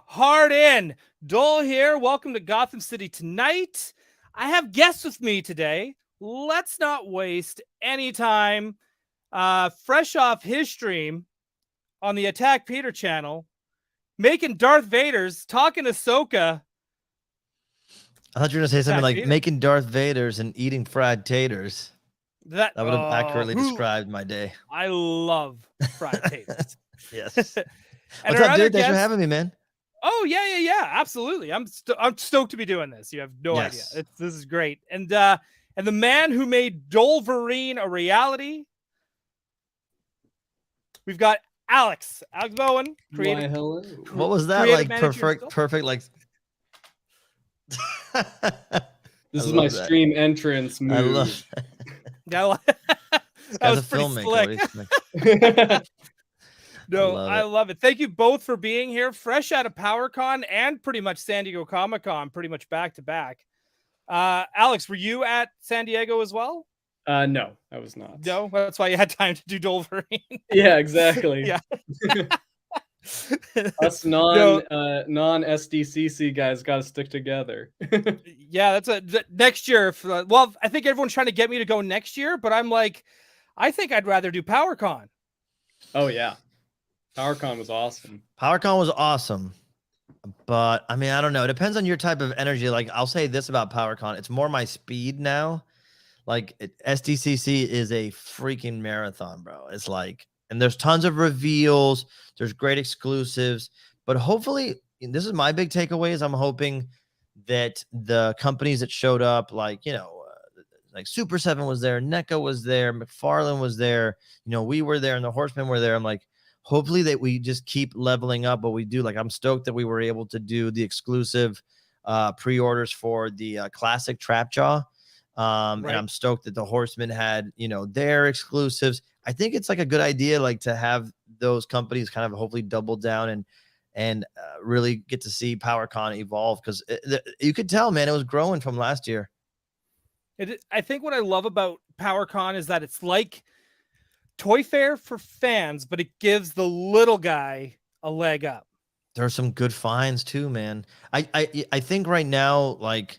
hard in. Doell here. Welcome to Gotham City tonight. I have guests with me today. Let's not waste any time. Fresh off his stream on the Attack Peter channel, making Darth Vader's, talking Ahsoka. I thought you were gonna say something Attack like Peter. making Darth Vader's and eating fried taters. That would have accurately described my day. I love fried taters. Yes. And What's up, dude? Thanks for having me, man. Oh yeah, absolutely. I'm stoked to be doing this. You have no idea. This is great. And the man who made Dolverine a reality. We've got Alex Bowen. Why, hello. What was that like? Perfect. Like. This is my stream entrance move. I love that. That was pretty slick. No, I love it. Thank you both for being here, fresh out of PowerCon and pretty much San Diego Comic-Con, pretty much back to back. Alex, were you at San Diego as well? No, I was not. No, that's why you had time to do Dolverine. Yeah, exactly. Yeah. Us non SDCC guys got to stick together. Yeah, that's next year. Well, I think everyone's trying to get me to go next year, but I'm like, I think I'd rather do PowerCon. Oh yeah, PowerCon was awesome. PowerCon was awesome, but I mean, I don't know. It depends on your type of energy. Like, I'll say this about PowerCon: it's more my speed now. Like, SDCC is a freaking marathon, bro. It's like, and there's tons of reveals. There's great exclusives, but hopefully, this is my big takeaway. Is I'm hoping that the companies that showed up, like, like Super 7 was there, NECA was there, McFarlane was there, we were there, and the Horsemen were there. I'm like, hopefully that we just keep leveling up what we do. Like, I'm stoked that we were able to do the exclusive pre-orders for the classic Trapjaw. Right. And I'm stoked that the Horsemen had, their exclusives. I think it's like a good idea, like, to have those companies kind of hopefully double down and really get to see PowerCon evolve, because you could tell, man, it was growing from last year. I think what I love about PowerCon is that it's like Toy Fair for fans, but it gives the little guy a leg up. There's some good finds too, man. I think right now, like,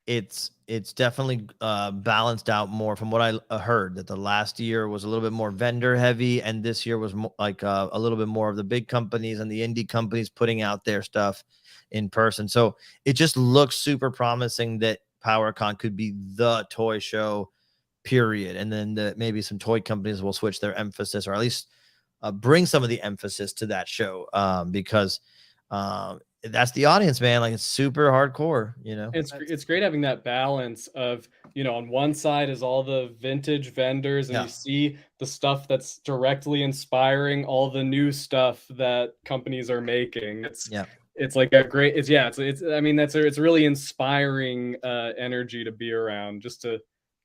it's definitely balanced out more from what I heard, that the last year was a little bit more vendor heavy, and this year was like a little bit more of the big companies and the indie companies putting out their stuff in person. So it just looks super promising that PowerCon could be the toy show, period. And then maybe some toy companies will switch their emphasis, or at least bring some of the emphasis to that show, because that's the audience, man. Like, it's super hardcore, It's great having that balance of, on one side is all the vintage vendors, and you see the stuff that's directly inspiring all the new stuff that companies are making. It's like a great, I mean, it's really inspiring energy to be around, just to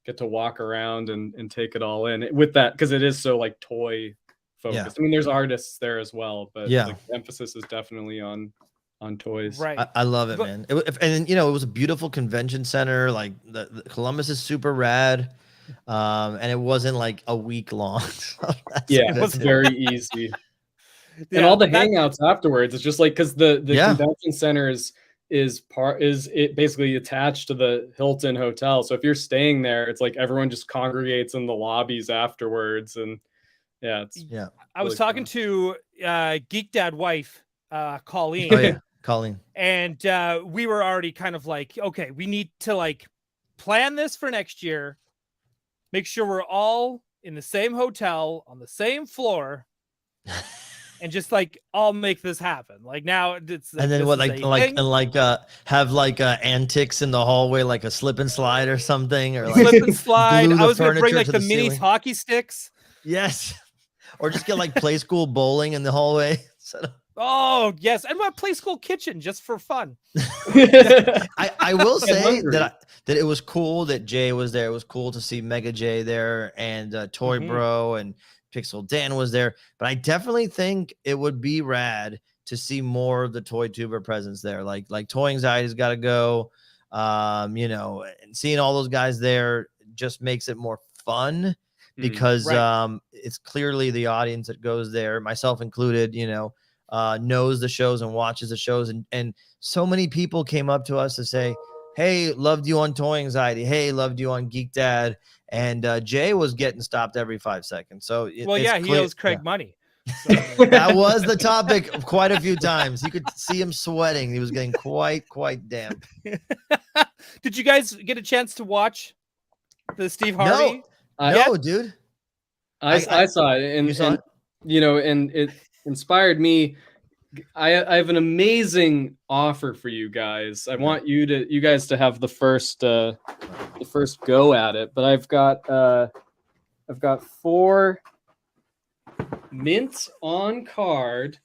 get to walk around and take it all in with that, because it is so like toy focused. I mean, there's artists there as well, but like, the emphasis is definitely on toys. Right. I love it, man. And it was a beautiful convention center. Like, the Columbus is super rad. And it wasn't like a week long. So it was very easy. And all the hangouts afterwards, it's just like, because the convention center is it basically attached to the Hilton Hotel. So if you're staying there, it's like everyone just congregates in the lobbies afterwards. And I was talking to Geek Dad wife, Colleen. Oh yeah, Colleen. And we were already kind of like, okay, we need to like plan this for next year. Make sure we're all in the same hotel on the same floor. And just like, I'll make this happen. Like, now it's and then what, have like antics in the hallway, like a slip and slide or something, or like slip and slide. I was gonna bring like the mini hockey sticks. Yes, or just get like play school bowling in the hallway. Oh yes, and my play school kitchen just for fun. I will say that it was cool that Jay was there. It was cool to see Mega Jay there, and Toy Bro and Pixel Dan was there. But I definitely think it would be rad to see more of the Toy Tuber presence there. Like Toy Anxiety's got to go. And seeing all those guys there just makes it more fun, because it's clearly the audience that goes there, myself included, knows the shows and watches the shows, and so many people came up to us to say, hey, loved you on Toy Anxiety, hey, loved you on Geek Dad, and Jay was getting stopped every 5 seconds. So he owes Craig money. So, that was the topic quite a few times. You could see him sweating. He was getting quite damp. Did you guys get a chance to watch the Steve Harvey? No, dude. I saw it, and it inspired me. I have an amazing offer for you guys. I want you guys to have the first go at it. But I've got 4 mint on card.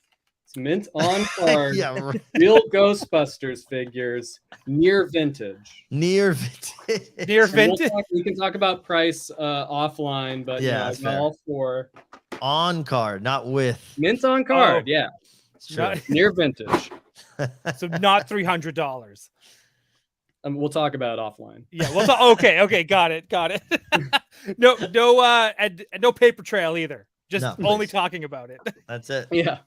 It's mint on card. Yeah, right. Real Ghostbusters figures, near vintage. Near vintage. We can talk about price offline, but I've got all 4 on card, not with mint on card. Yeah, near vintage. So not $300. We'll talk about it offline. Yeah, okay, got it. No paper trail either. Just only talking about it. That's it. Yeah.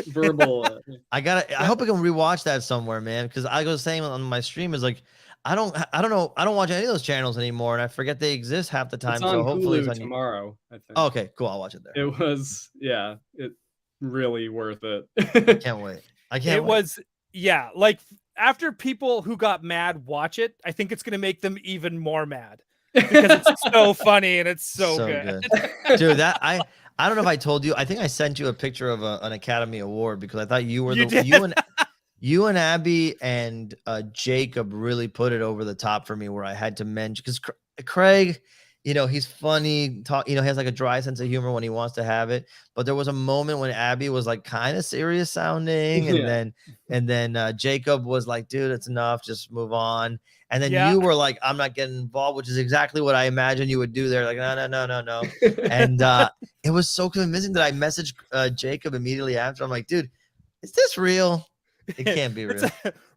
Verbal. I hope I can rewatch that somewhere, man. Because I was saying on my stream is like, I don't watch any of those channels anymore, and I forget they exist half the time. It's on so hopefully Hulu it's on tomorrow. I think. Oh, okay, cool. I'll watch it there. It was, it really worth it. I can't wait. It was, like after people who got mad watch it, I think it's gonna make them even more mad because it's so funny and it's so good. Dude. I don't know if I told you. I think I sent you a picture of an Academy Award because I thought you and Abby and Jacob really put it over the top for me, where I had to mention, because Craig, he's funny, he has like a dry sense of humor when he wants to have it. But there was a moment when Abby was like kind of serious sounding, and then Jacob was like, dude, it's enough, just move on. And then you were like, I'm not getting involved, which is exactly what I imagined you would do there. Like, no. And it was so convincing that I messaged Jacob immediately after. I'm like, dude, is this real? It can't be real.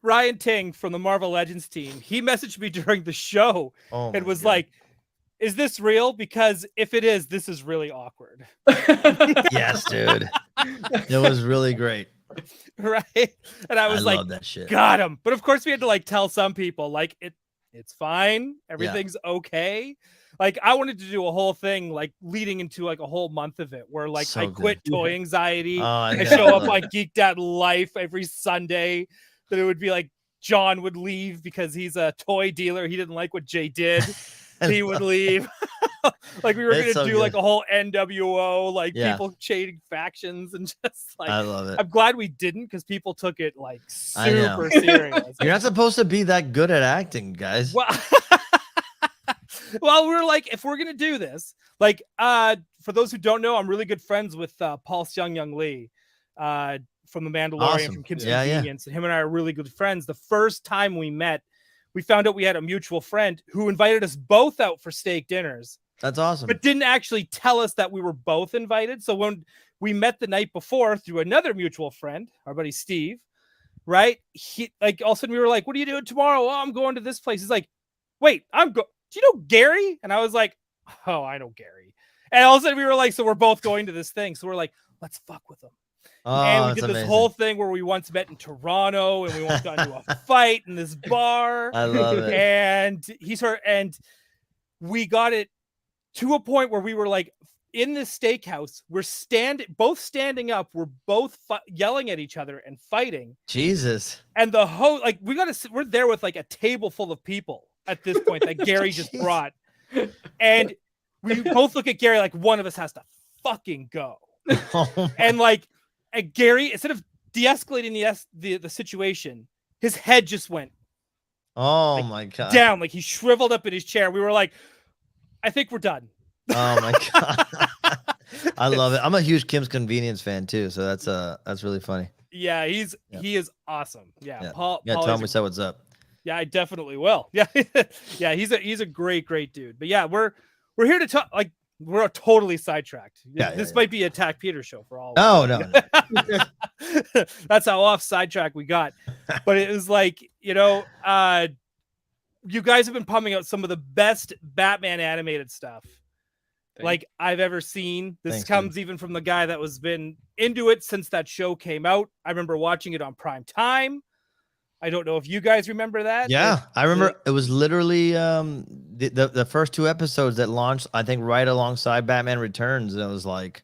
Ryan Ting from the Marvel Legends team, he messaged me during the show and was like, is this real? Because if it is, this is really awkward. Yes, dude. It was really great. Right. And I was like, that shit. Got him. But of course we had to like tell some people like it's fine. Everything's okay. Like I wanted to do a whole thing like leading into like a whole month of it where like I quit Toy Anxiety. I show up on Geek Dad Life every Sunday. That it would be like John would leave because he's a toy dealer. He didn't like what Jay did. He would leave. Like we were going to do like a whole NWO, like people chaining factions and just like, I love it. I'm glad we didn't because people took it like super serious. You're not supposed to be that good at acting, guys. Well, we're like, if we're going to do this, like, for those who don't know, I'm really good friends with Paul Seung Lee from The Mandalorian, from Kim's Convenience. And him and I are really good friends. The first time we met, we found out we had a mutual friend who invited us both out for steak dinners. That's awesome. But didn't actually tell us that we were both invited. So when we met the night before through another mutual friend, our buddy Steve, right? He like all of a sudden we were like, what are you doing tomorrow? Oh, I'm going to this place. He's like, wait, do you know Gary? And I was like, oh, I know Gary. And all of a sudden we were like, so we're both going to this thing. So we're like, let's fuck with him. Oh, and we did this whole thing where we once met in Toronto and we once got into a fight in this bar. I love it. And and we got it to a point where we were like in this steakhouse, we're both standing up, we're both yelling at each other and fighting. Jesus. And the host, like we're there with like a table full of people at this point that Gary just brought. And we both look at Gary like one of us has to fucking go. And like, and Gary, instead of de-escalating the situation, his head just went my God, down, like he shriveled up in his chair. We were like, I think we're done. Oh my God. I love it. I'm a huge Kim's Convenience fan too, so that's really funny. Yeah, he is awesome. Yeah. Paul tell him we said what's up. Yeah, I definitely will. Yeah. Yeah, he's a great dude. But yeah, we're here to talk, like, we're totally sidetracked. This might be a Attack Peter show for all. Oh, no. That's how off sidetrack we got. But it was like, you guys have been pumping out some of the best Batman animated stuff like I've ever seen. This Thanks, comes dude. even from the guy that was been into it since that show came out. I remember watching it on prime time. I don't know if you guys remember that. Yeah, I remember it was literally the first 2 episodes that launched, I think, right alongside Batman Returns. And it was like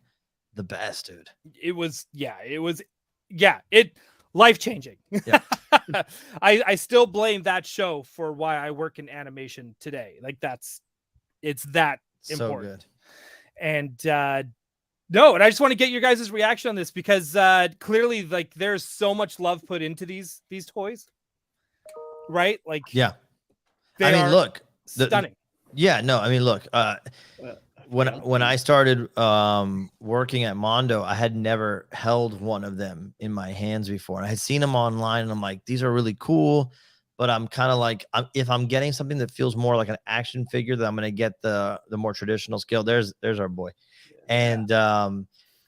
the best, dude. It was it life-changing. Yeah. I still blame that show for why I work in animation today. Like it's that important. So good. And no, and I just want to get your guys' reaction on this because clearly, like, there's so much love put into these toys, right? Like, yeah, I mean, look, stunning. Yeah, no, I mean, look, when I started working at Mondo, I had never held one of them in my hands before. I had seen them online, and I'm like, these are really cool. But I'm kind of like, if I'm getting something that feels more like an action figure, then I'm gonna get the more traditional scale. There's our boy. And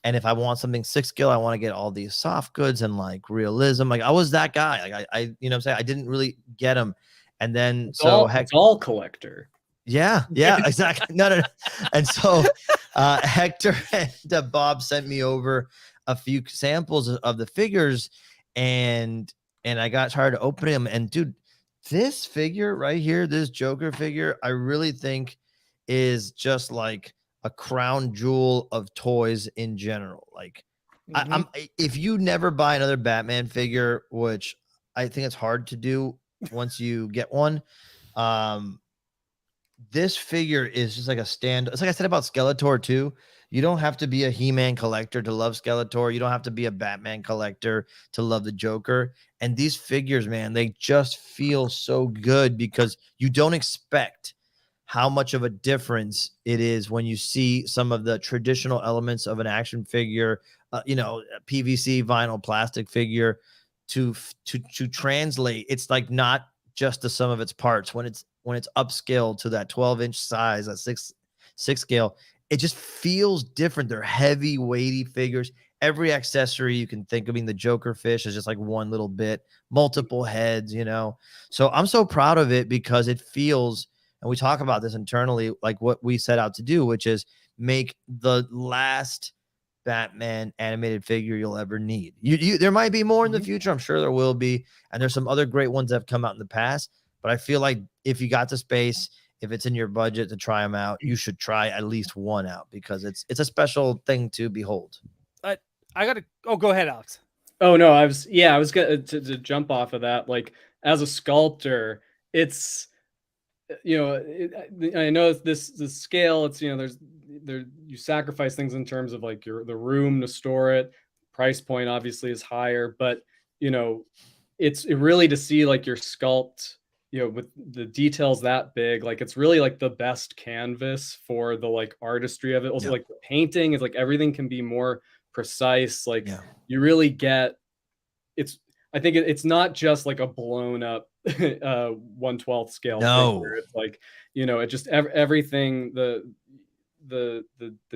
if I want something 6 scale, I want to get all these soft goods and like realism. Like I was that guy. Like I you know what I'm saying? I didn't really get them. And then it's all collector. Yeah, exactly. No. And so Hector and Bob sent me over a few samples of the figures, and I got tired of opening them. And dude, this figure right here, this Joker figure, I really think is just like a crown jewel of toys in general. Like if you never buy another Batman figure, which I think it's hard to do once you get one, this figure is just like a stand. It's like I said about Skeletor too. You don't have to be a He-Man collector to love Skeletor. You don't have to be a Batman collector to love the Joker. And these figures, man, they just feel so good because you don't expect how much of a difference it is when you see some of the traditional elements of an action figure, PVC, vinyl, plastic figure to translate. It's like not just the sum of its parts. When it's upscaled to that 12-inch size, that six scale, it just feels different. They're heavy, weighty figures. Every accessory you can think of. I mean, the Joker fish is just like one little bit, multiple heads, So I'm so proud of it because it feels, and we talk about this internally, like what we set out to do, which is make the last Batman animated figure you'll ever need. There might be more in the future. I'm sure there will be. And there's some other great ones that have come out in the past. But I feel like if you got the space, if it's in your budget to try them out, you should try at least one out because it's a special thing to behold. Go ahead, Alex. Oh no, I was going to jump off of that. Like as a sculptor, it's I know this scale. It's you sacrifice things in terms of like the room to store it. Price point obviously is higher, but it's really to see like your sculpt, with the details that big, like it's really like the best canvas for the like artistry of it. Also, like the painting is like everything can be more precise. Like you really get I think it's not just like a blown up 1/12 scale figure. It's like it just everything, the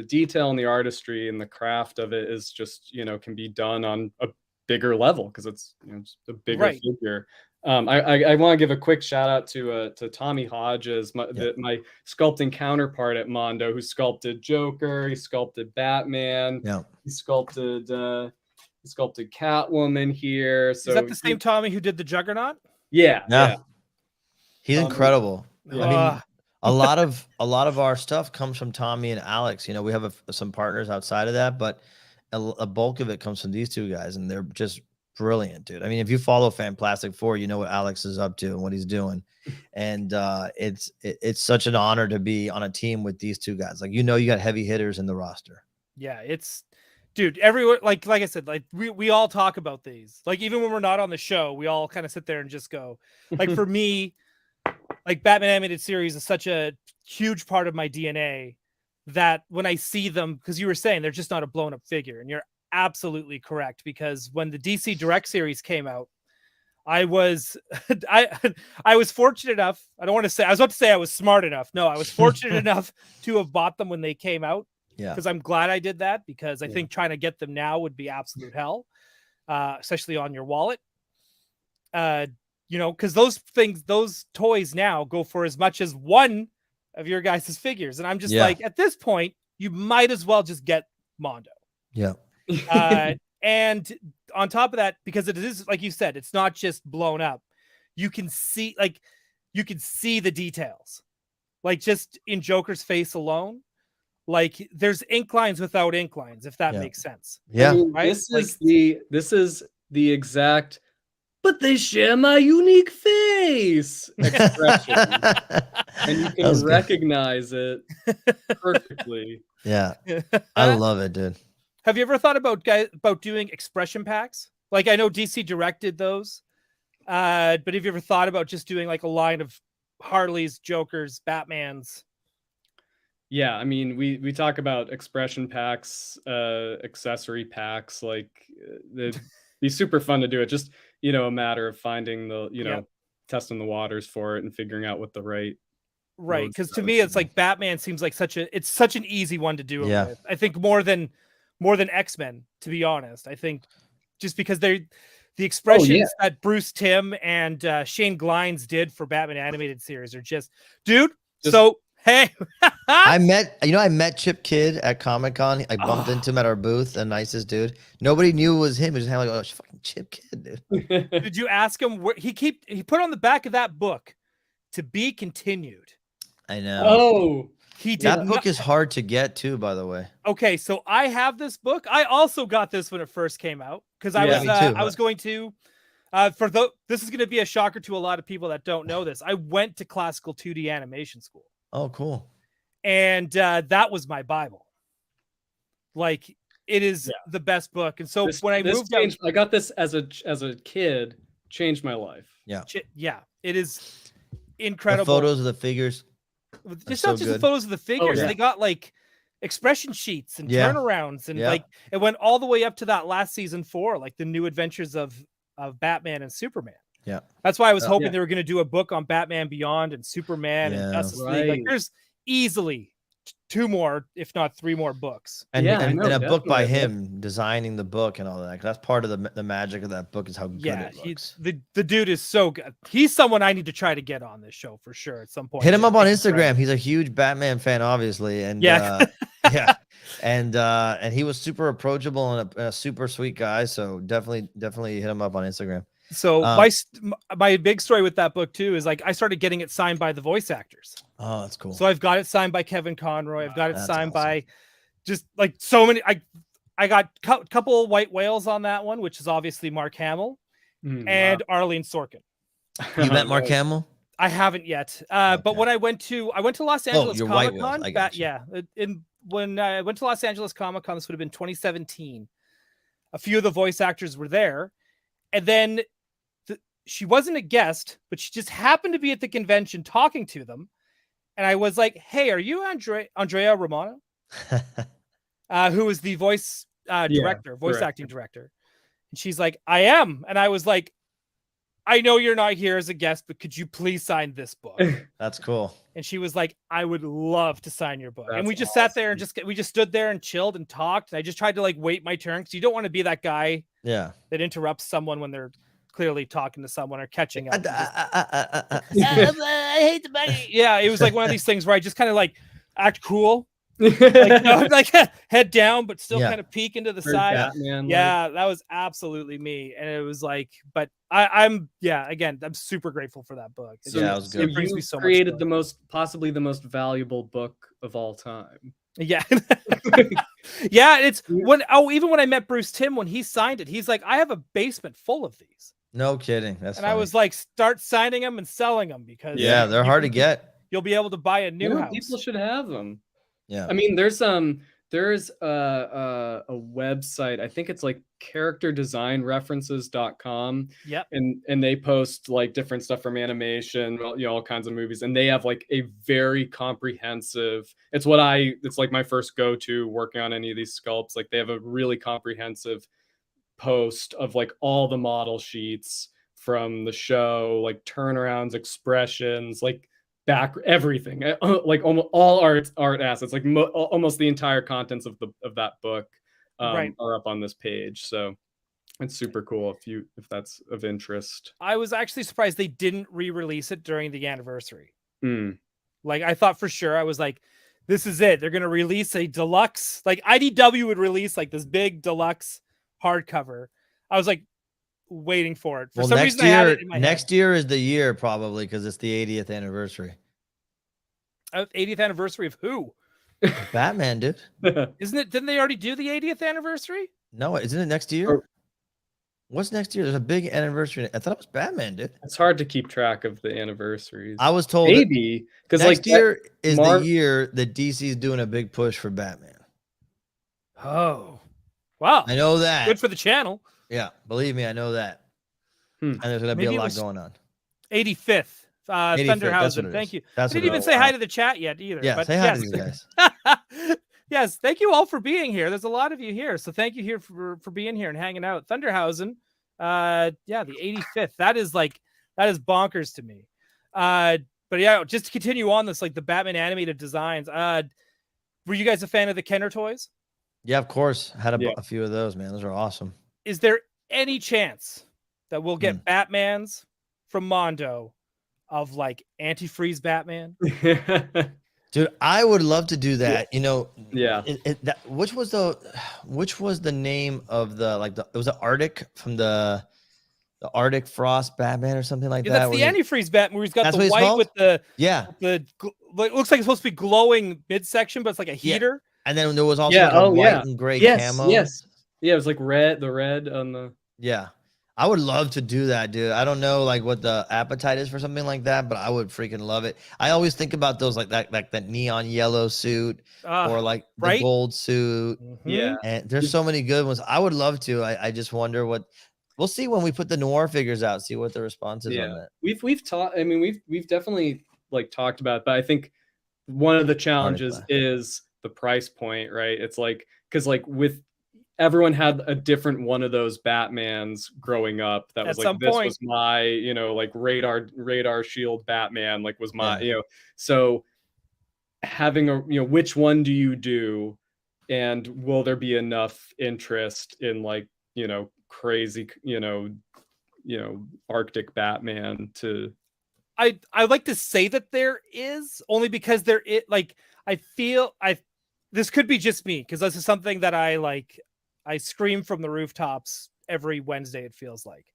detail and the artistry and the craft of it is just can be done on a bigger level because it's just a bigger figure. I want to give a quick shout out to Tommy Hodges, my sculpting counterpart at Mondo, who sculpted Joker, he sculpted Batman, he sculpted Catwoman here. So is that the same Tommy who did the Juggernaut? Yeah. He's incredible. Yeah. I mean, a lot of our stuff comes from Tommy and Alex. We have some partners outside of that, but a bulk of it comes from these two guys, and they're just brilliant, dude. I mean, if you follow Fantastic Four, you know what Alex is up to and what he's doing, and it's such an honor to be on a team with these two guys. Like you got heavy hitters in the roster. Yeah, it's. Dude, everyone, like I said, like we all talk about these. Like even when we're not on the show, we all kind of sit there and just go. Like for me, like Batman animated series is such a huge part of my DNA that when I see them, because you were saying they're just not a blown up figure, and you're absolutely correct. Because when the DC Direct series came out, I was I was fortunate enough. I don't want to say I was about to say I was smart enough. No, I was fortunate enough to have bought them when they came out. Yeah, because I'm glad I did that, because I think trying to get them now would be absolute hell, especially on your wallet. Because those toys now go for as much as one of your guys' figures, and I'm just like, at this point, you might as well just get Mondo. Yeah. And on top of that, because it is, like you said, it's not just blown up. You can see the details, like just in Joker's face alone. Like there's ink lines without ink lines, if that makes sense. Yeah. I mean, right? This is the exact, but they share my unique face expression. And you can recognize it perfectly. Yeah. I love it, dude. Have you ever thought about doing expression packs? Like I know DC directed those, but have you ever thought about just doing like a line of Harleys, Jokers, Batmans? Yeah, I mean, we talk about expression packs, accessory packs, like it'd be super fun to do it. Just, a matter of finding the, testing the waters for it and figuring out what the right. Because to me, it's like Batman seems like such an easy one to do it with. I think more than X-Men, to be honest. I think just because the expressions that Bruce Timm and Shane Glines did for Batman animated series are just, dude. So hey, I met Chip Kidd at Comic-Con. I bumped into him at our booth, the nicest dude. Nobody knew it was him. It was like, oh, it's fucking Chip Kidd, dude. Did you ask him where he put on the back of that book to be continued? I know. Oh, he did. That book is hard to get too, by the way. Okay, so I have this book. I also got this when it first came out because I was going to. This is going to be a shocker to a lot of people that don't know this. I went to classical 2D animation school. Oh, cool. And that was my Bible. Like it is the best book. And so when I moved out, I got this as a kid, changed my life. Yeah. Yeah, it is incredible. The photos of the figures. Just not just the photos of the figures. They got like expression sheets and turnarounds, and like it went all the way up to that last season 4, like the new adventures of Batman and Superman. Yeah, that's why I was hoping they were going to do a book on Batman Beyond and Superman and Justice League. Like there's easily 2 more, if not 3 more books. And a book by him designing the book and all that. That's part of the magic of that book is how good it looks. The dude is so good. He's someone I need to try to get on this show for sure at some point. Hit him up on Instagram. He's a huge Batman fan, obviously, and and he was super approachable and a super sweet guy. So definitely hit him up on Instagram. So my big story with that book too is like I started getting it signed by the voice actors. Oh, that's cool. So I've got it signed by Kevin Conroy. I've got it signed by just like so many. I got a couple of white whales on that one, which is obviously Mark Hamill and Arlene Sorkin. You met Mark Hamill? I haven't yet. But when I went to Los Angeles Comic Con, when I went to Los Angeles Comic Con, this would have been 2017. A few of the voice actors were there, and then she wasn't a guest, but she just happened to be at the convention talking to them. And I was like, hey, are you Andrea Romano? Who is the voice acting director. And she's like, I am. And I was like, I know you're not here as a guest, but could you please sign this book? That's cool. And she was like, I would love to sign your book. And we just sat there and we just stood there and chilled and talked. And I just tried to like wait my turn because you don't want to be that guy that interrupts someone when they're clearly talking to someone or catching up. I hate the money. Yeah, it was like one of these things where I just kind of like act cool. like head down, but still kind of peek into the side. Batman, that was absolutely me. And it was like, but I'm super grateful for that book. So it was good. It brings me so created possibly the most valuable book of all time. Yeah. It's even when I met Bruce Timm, when he signed it, he's like, I have a basement full of these. No kidding. That's funny. I was like, start signing them and selling them because they're hard to get. You'll be able to buy a new house. People should have them. Yeah. I mean, there's a website, I think it's like characterdesignreferences.com. Yep. And they post like different stuff from animation, all kinds of movies. And they have like a very comprehensive, it's like my first go-to working on any of these sculpts. Like they have a really comprehensive post of like all the model sheets from the show, like turnarounds, expressions, like back everything, like almost all art assets, like almost the entire contents of that book are up on this page. So it's super cool if that's of interest. I was actually surprised they didn't re-release it during the anniversary. Like I thought for sure, I was like, this is it. They're going to release a deluxe, like IDW would release like this big deluxe hardcover. I was like waiting for it. For some reason, I had it in my next year is the year probably because it's the 80th anniversary. 80th anniversary of who? Batman, dude. Isn't it? Didn't they already do the 80th anniversary? No, isn't it next year? What's next year? There's a big anniversary. I thought it was Batman, dude. It's hard to keep track of the anniversaries. I was told maybe because next year is the year that DC is doing a big push for Batman. Oh, wow! I know that. Good for the channel. Yeah, believe me, I know that. And there's gonna be a lot going on. 85th. Thunderhausen. Thank you. I didn't even say hi to the chat yet either. Yeah, but say hi to you guys. Yes, thank you all for being here. There's a lot of you here, so thank you here for being here and hanging out. Thunderhausen, yeah, the 85th. That is bonkers to me. But yeah, just to continue on this, like the Batman animated designs. Were you guys a fan of the Kenner toys? Yeah, of course. Had a few of those, man. Those are awesome. Is there any chance that we'll get Batmans from Mondo of like antifreeze Batman? Dude, I would love to do that. You know, which was the name of it was the Arctic from the Arctic Frost Batman or something like that. That's the antifreeze Batman where he's got the white with the it looks like it's supposed to be glowing midsection, but it's like a heater. And then there was also a white and gray camo. Yes. Yeah, it was like the red on the. Yeah. I would love to do that, dude. I don't know like what the appetite is for something like that, but I would freaking love it. I always think about those like that neon yellow suit or like the gold suit. Yeah. And there's so many good ones. I would love to. I just wonder what we'll see when we put the noir figures out, see what the response is on that. We've taught, I mean, we've definitely like talked about it, but I think one of the challenges is the price point, right? It's like, because like with everyone had a different one of those Batmans growing up that was like, this was my, you know, like radar shield Batman, like was my, you know, so having a, you know, which one do you do? And will there be enough interest in like, you know, crazy, you know, Arctic Batman to. I like to say that there is, only because I feel this could be just me, because this is something that I scream from the rooftops every Wednesday, it feels like.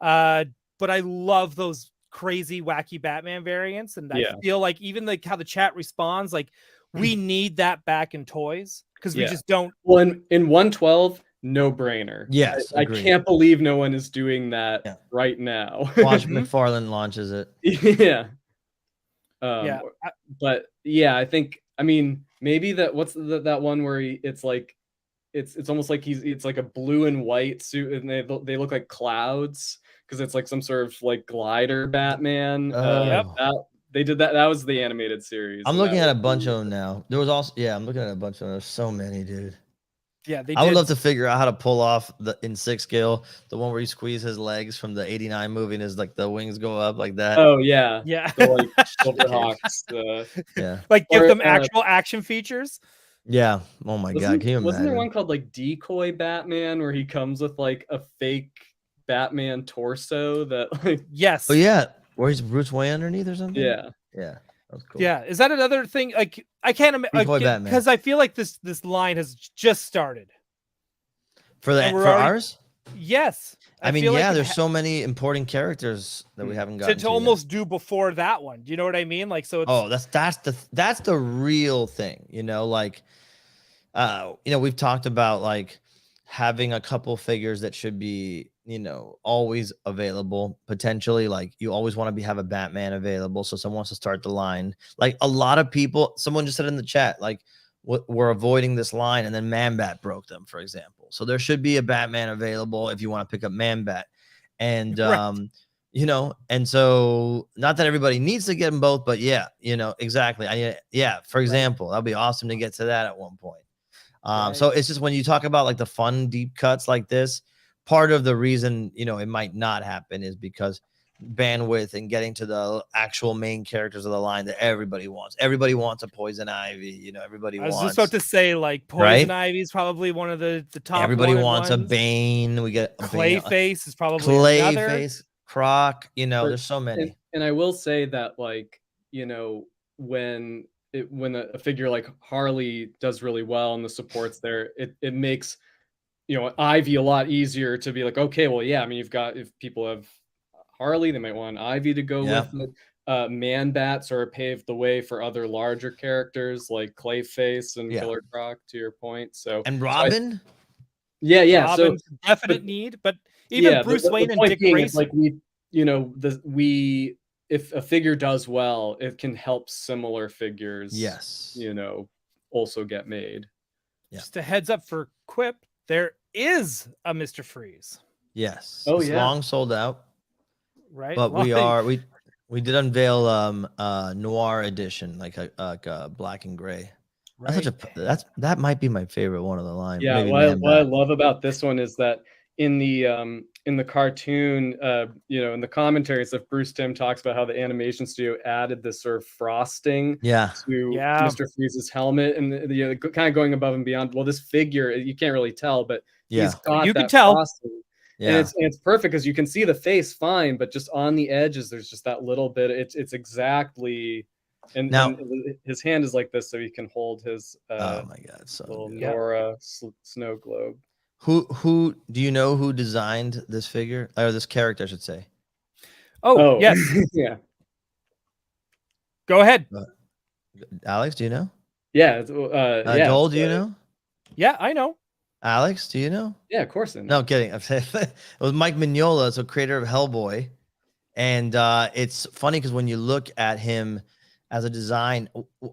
But I love those crazy, wacky Batman variants. And I feel like even like how the chat responds, like we need that back in toys, because we just don't. Well, in 112, no brainer. Yes. I can't believe no one is doing that right now. Watch McFarlane launches it. Yeah. But yeah, I think, I mean, maybe that one where it's like, it's almost like it's like a blue and white suit and they look like clouds because it's like some sort of like glider Batman. They did that. That was the animated series. I'm looking at a bunch of them now. There was also, I'm looking at a bunch of them. There's so many, dude. Yeah, I would love to figure out how to pull off in 6 scale, the one where you squeeze his legs from the 89 movie and his like the wings go up like that. Oh yeah. The, like Silverhawks. Like give them actual action features. Yeah. Oh my god. Can you imagine? Wasn't there one called like Decoy Batman where he comes with like a fake Batman torso that like yes. Oh yeah. Where he's Bruce Wayne underneath or something? Yeah. Yeah. That's cool. Yeah. Is that another thing? Like I can't imagine, because I feel like this line has just started. For ours? Yes. I mean, there's so many important characters that we haven't gotten to almost do before that one. Do you know what I mean? Like, so it's that's the real thing, you know, like we've talked about like having a couple figures that should be, you know, always available potentially. Like you always want to have a Batman available. So someone wants to start the line. Like a lot of people, someone just said in the chat, like we're avoiding this line and then Man-Bat broke them, for example. So there should be a Batman available if you want to pick up Man-Bat. And, you know, and so not that everybody needs to get them both, but you know, exactly. For example, that'd be awesome to get to that at one point. So it's just when you talk about like the fun deep cuts like this, part of the reason, you know, it might not happen is because bandwidth and getting to the actual main characters of the line that everybody wants. Everybody wants a Poison Ivy, you know, everybody wants. I was just about to say like Poison Ivy is probably one of the top. Everybody wants a Bane. We get Clayface is probably Clayface, Croc, you know, there's so many. And I will say that like, you know, when when a figure like Harley does really well and the supports there, it makes, you know, Ivy a lot easier to be like, okay, well, yeah, I mean, if people have Harley, they might want Ivy to go with it. Man-Bat sort of paved the way for other larger characters like Clayface and Killer Croc, to your point. And Robin? Yeah. Robin's So definite need, but even Bruce Wayne and Dick Grayson. Like if a figure does well, it can help similar figures. Yes. You know, also get made. Yeah. Just a heads up for Quip, there is a Mr. Freeze. Yes. Oh, it's yeah. long sold out. Right. But we did unveil Noir edition, like a black and gray. Right. That might be my favorite one of the line. Yeah, what I love about this one is that in the cartoon, you know, in the commentaries, if Bruce Timm talks about how the animation studio added this sort of frosting to Mr. Freeze's helmet, and the kind of going above and beyond. Well, this figure, you can't really tell, but he's got that frosting. Yeah. And it's perfect because you can see the face fine, but just on the edges, there's just that little bit. It's exactly, and his hand is like this, so he can hold his oh my god, so little Nora snow globe. Who do you know who designed this figure or this character, I should say? Oh yes, yeah. Go ahead, Alex. Do you know? Yeah. Doell, do you know? Yeah, I know. Alex, do you know? Yeah, of course I know. No, kidding. It was Mike Mignola, so creator of Hellboy. And it's funny because when you look at him as a design,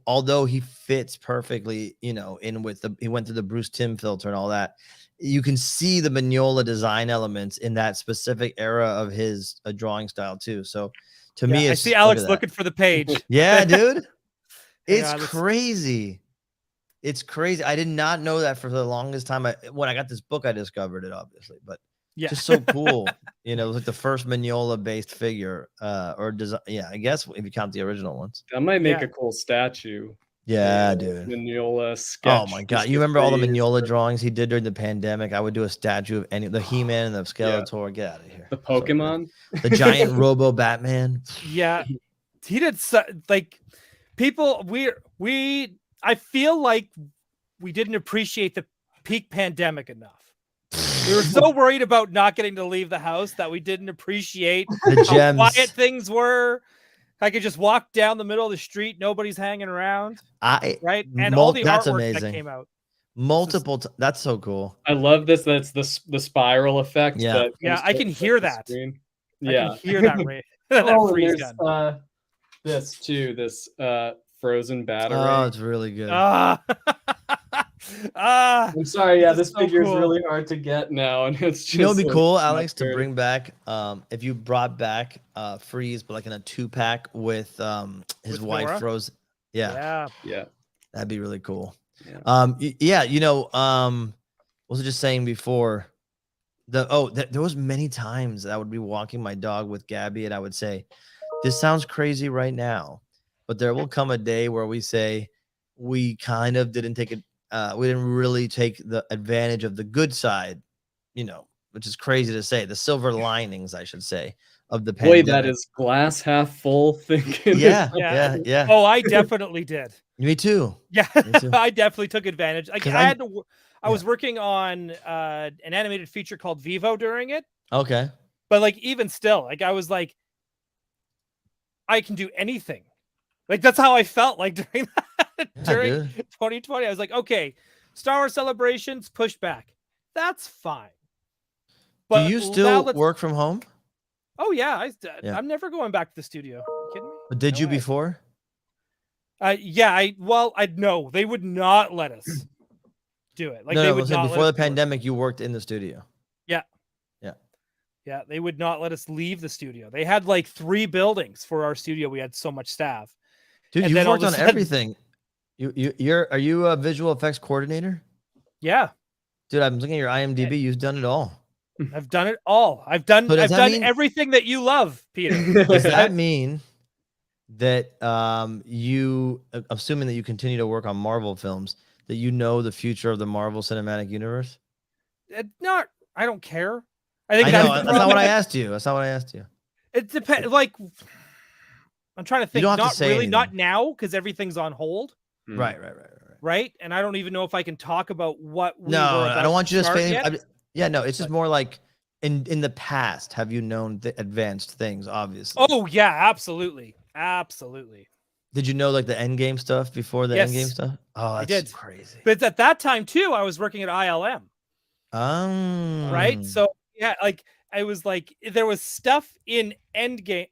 although he fits perfectly, you know, he went through the Bruce Timm filter and all that, you can see the Mignola design elements in that specific era of his drawing style too. So to me, I see Alex looking for the page. Yeah, dude. It's crazy. It's crazy. I did not know that for the longest time. When I got this book, I discovered it, obviously, but just so cool. You know, it was like the first Mignola-based figure or design. Yeah, I guess if you count the original ones. That might make a cool statue. Yeah, dude. Mignola sketch. Oh my god, you remember all the Mignola drawings he did during the pandemic? I would do a statue of the He-Man and the Skeletor. Get out of here. The Pokemon, the giant Robo Batman. Yeah, he did like people. I feel like we didn't appreciate the peak pandemic enough. We were so worried about not getting to leave the house that we didn't appreciate how quiet things were. I could just walk down the middle of the street, nobody's hanging around. Right, and all the artwork that came out. That's so cool. I love this. That's the spiral effect. Yeah, I can hear that. Yeah, I can hear that. That freeze gun. This too. This frozen battery. Oh, it's really good. I'm sorry. Yeah, this figure is really hard to get now, and it's just. You know, it'd be cool, Alex, to bring back. If you brought back Freeze, but like in a 2-pack with his wife Nora? Frozen. Yeah, that'd be really cool. Yeah, you know, was I just saying before? There was many times that I would be walking my dog with Gabby, and I would say, "This sounds crazy right now." But there will come a day where we say we kind of didn't take it. We didn't really take the advantage of the good side, you know, which is crazy to say. The silver linings, I should say, of the pandemic. Boy, that is glass half full thinking. Yeah. Oh, I definitely did. Me too. Yeah, me too. I definitely took advantage. I was working on an animated feature called Vivo during it. Okay. But like even still, like I was like, I can do anything. Like that's how I felt like during that during 2020. I was like, okay, Star Wars celebrations pushed back. That's fine. But do you still work from home? Oh yeah, I'm never going back to the studio. Are you kidding me? But did you before? No, they would not let us do it. Like before the pandemic, you worked in the studio. Yeah, they would not let us leave the studio. They had like 3 buildings for our studio. We had so much staff. Dude, you worked on everything. Are you a visual effects coordinator? Yeah. Dude, I'm looking at your IMDb. You've done it all. I've done it all. I've done everything that you love, Peter. Does that mean that you, assuming that you continue to work on Marvel films, that you know the future of the Marvel Cinematic Universe? I don't care. I know that's not what I asked you. That's not what I asked you. It depends. Like, I'm trying to think. don't have to Not say really, not anything. now, because everything's on hold. Right. Right. And I don't even know if I can talk about what we No, were I don't want you to start say. yet. Yeah, no, it's just more like in the past. Have you known the advanced things? Obviously. Oh yeah, absolutely. Did you know like the end game stuff before the end game Yes, stuff? Oh, I that's did. crazy. But at that time too, I was working at ILM. Right. So yeah, like I was like, there was stuff in Endgame.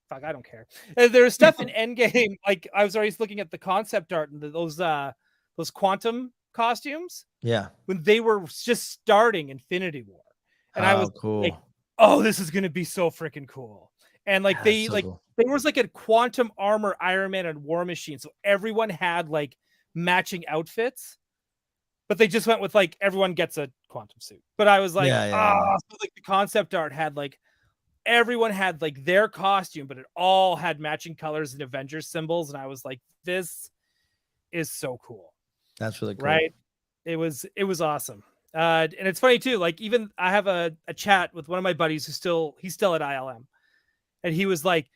Fuck, I don't care. There was stuff in Endgame. Like I was always looking at the concept art and those quantum costumes. Yeah. When they were just starting Infinity War, and I was cool. like, "Oh, this is gonna be so freaking cool!" And like That's so cool. there was like a quantum armor Iron Man and War Machine, so everyone had like matching outfits. But they just went with like everyone gets a quantum suit. But I was like, so like the concept art had like everyone had like their costume, but it all had matching colors and Avengers symbols. And I was like, this is so cool. That's really cool. Right. It was awesome. And it's funny too. Like even I have a chat with one of my buddies he's still at ILM. And he was like,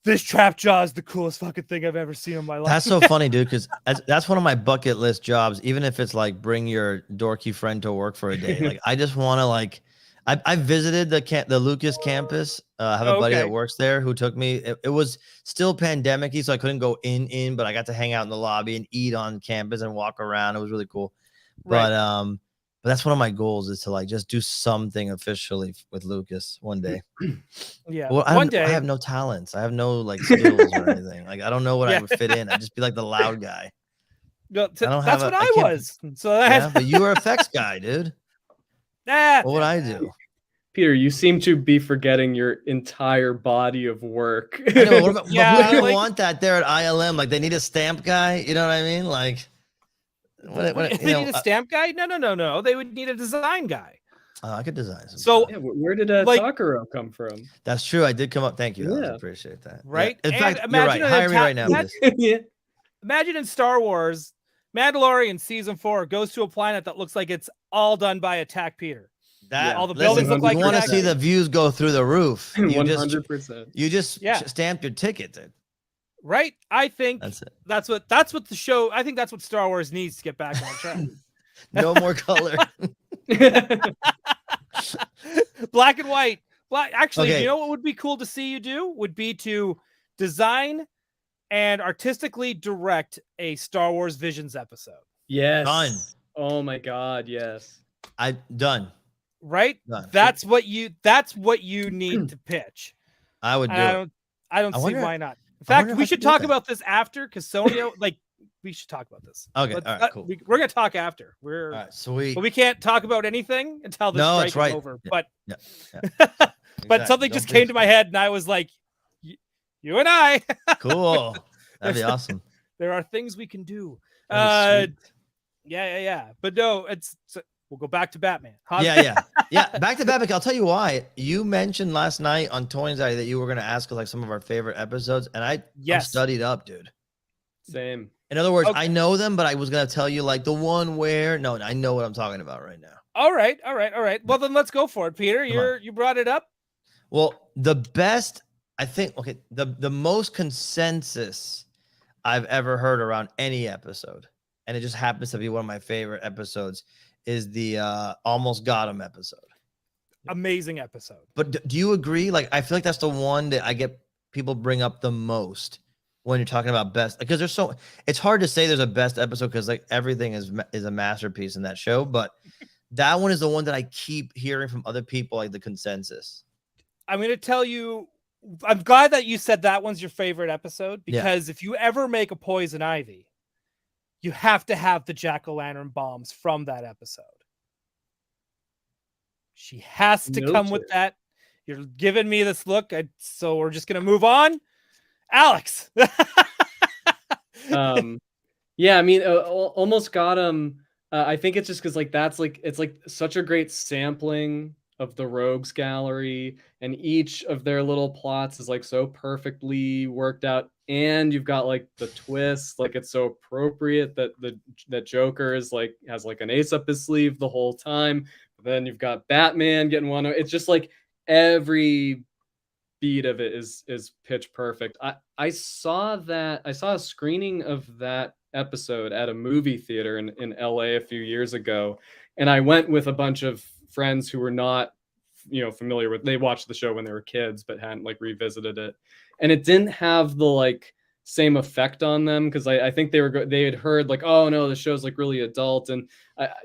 this trap jaw is the coolest fucking thing I've ever seen in my life. That's so funny, dude, because that's one of my bucket list jobs, even if it's like bring your dorky friend to work for a day. Like I just want to like I visited the Lucas campus. I have a buddy that works there who took me. It was still pandemic-y, so I couldn't go in, but I got to hang out in the lobby and eat on campus and walk around. It was really cool. Right. But that's one of my goals is to like just do something officially with Lucas one day. Yeah. Well, one day. I have no talents. I have no like skills or anything. Like I don't know what I would fit in. I'd just be like the loud guy. No, that's what I was. So yeah, but you were effects guy, dude. What would I do? Peter, you seem to be forgetting your entire body of work. I know, but we want that there at ILM. Like they need a stamp guy. You know what I mean? Like they need a stamp guy? No. They would need a design guy. I could design some. So where did Takaro come from? That's true. I did come up. Thank you. I appreciate that. Right. Yeah. In fact, you're right. Hire me right now. Imagine in Star Wars, Mandalorian season 4 goes to a planet that looks like it's all done by Attack Peter. All the buildings look like you want to see the views go through the roof. 100%. You just stamped your ticket, dude. Right? I think that's what the show. I think that's what Star Wars needs to get back on track. No more color. Black and white. Actually, you know what would be cool to see you do? Would be to design and artistically direct a Star Wars Visions episode. Yes. Done. Oh my God, yes. Done. Right? Done. That's what you need to pitch. I would do I don't see why not. In fact, we should talk about this after, because Sonia, like, we should talk about this. Okay, all right, cool. We're gonna talk after. All right, sweet. But we can't talk about anything until the strike is over. But but something just came to my head, and I was like, you and I. Cool. That'd be awesome. There are things we can do. Yeah. But no, we'll go back to Batman. Yeah. Back to Batman. I'll tell you why. You mentioned last night on Toy Anxiety that you were going to ask us like some of our favorite episodes, and I studied up, dude. Same. In other words, I know them, but I was going to tell you like the one where I know what I'm talking about right now. All right. Well, then let's go for it, Peter. You brought it up. Well, the best, I think. Okay, the most consensus I've ever heard around any episode, and it just happens to be one of my favorite episodes, is the Almost Gotham episode. Amazing episode. But do you agree? Like, I feel like that's the one that I get people bring up the most when you're talking about best, because it's hard to say there's a best episode because like everything is a masterpiece in that show. But that one is the one that I keep hearing from other people, like the consensus. I'm going to tell you, I'm glad that you said that one's your favorite episode, because if you ever make a Poison Ivy, you have to have the jack-o'-lantern bombs from that episode. She has to come with that. You're giving me this look, so we're just going to move on. Alex. Yeah, I mean, Almost Gotham. I think it's just because like it's like such a great sampling of the Rogues Gallery, and each of their little plots is like so perfectly worked out, and you've got like the twist, like it's so appropriate that that Joker is like has like an ace up his sleeve the whole time. But then you've got Batman getting one. It's just like every speed of it is pitch perfect. I saw a screening of that episode at a movie theater in LA a few years ago, and I went with a bunch of friends who were not familiar with. They watched the show when they were kids but hadn't like revisited it, and it didn't have the like same effect on them because I think they had heard like, oh no, the show's like really adult, and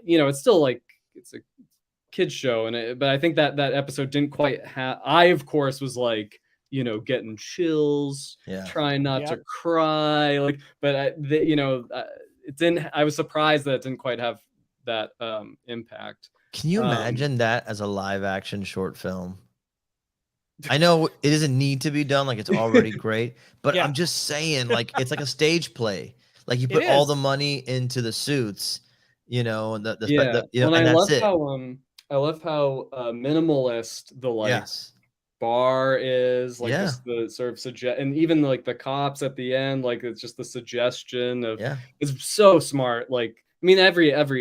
it's still like it's a kids show, but I think that episode didn't quite have. I of course was like getting chills, trying not to cry, like, but it didn't. I was surprised that it didn't quite have that impact. Can you imagine that as a live action short film? I know it doesn't need to be done, like it's already great, but I'm just saying, like it's like a stage play. Like you put all the money into the suits, and and that's it. I love how minimalist the bar is, like just the sort of and even like the cops at the end, like it's just the suggestion of it's so smart. Like I mean,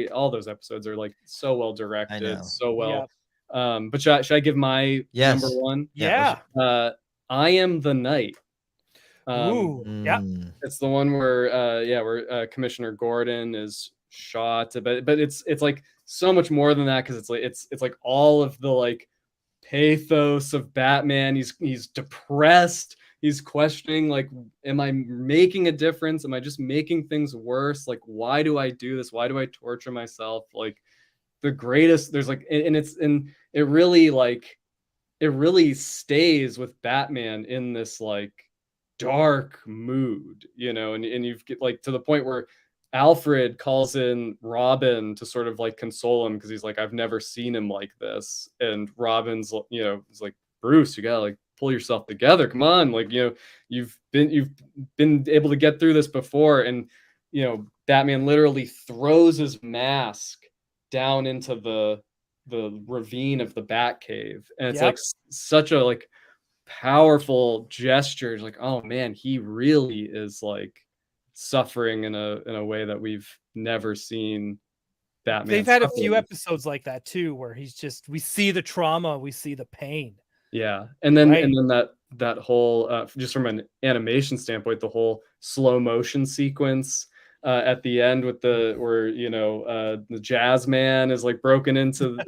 all those episodes are like so well directed, so well. But should I give my number one? I Am the Night. It's the one where Commissioner Gordon is shot, but it's like so much more than that, because it's like all of the like pathos of Batman. He's depressed. He's questioning, like, am I making a difference? Am I just making things worse? Like, why do I do this? Why do I torture myself? Like, the greatest, there's like, and it really stays with Batman in this like dark mood, and you've get like to the point where Alfred calls in Robin to sort of like console him, because he's like, I've never seen him like this. And Robin's, is like, Bruce, you gotta like pull yourself together. Come on. Like, you've been able to get through this before. And, Batman literally throws his mask down into the ravine of the Batcave. And it's like such a like powerful gesture. It's like, oh man, he really is like suffering in a way that we've never seen Batman. They've had a few episodes like that too, where we see the trauma, we see the pain. Yeah. And then that whole just from an animation standpoint, the whole slow motion sequence at the end with where the jazz man is like broken into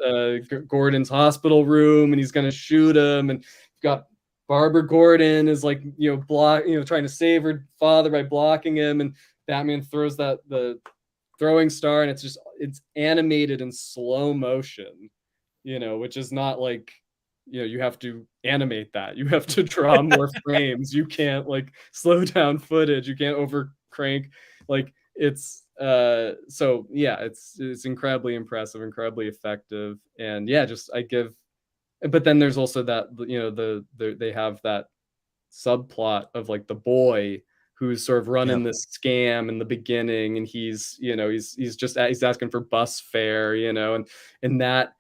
Gordon's hospital room, and he's gonna shoot him, and you've got Barbara Gordon is like trying to save her father by blocking him, and Batman throws the throwing star, and it's animated in slow motion, which is not like you have to animate that. You have to draw more frames. You can't like slow down footage. You can't over crank. Like it's it's incredibly impressive, incredibly effective. And but then there's also that, they have that subplot of like the boy who's sort of running this scam in the beginning, and he's asking for bus fare, and that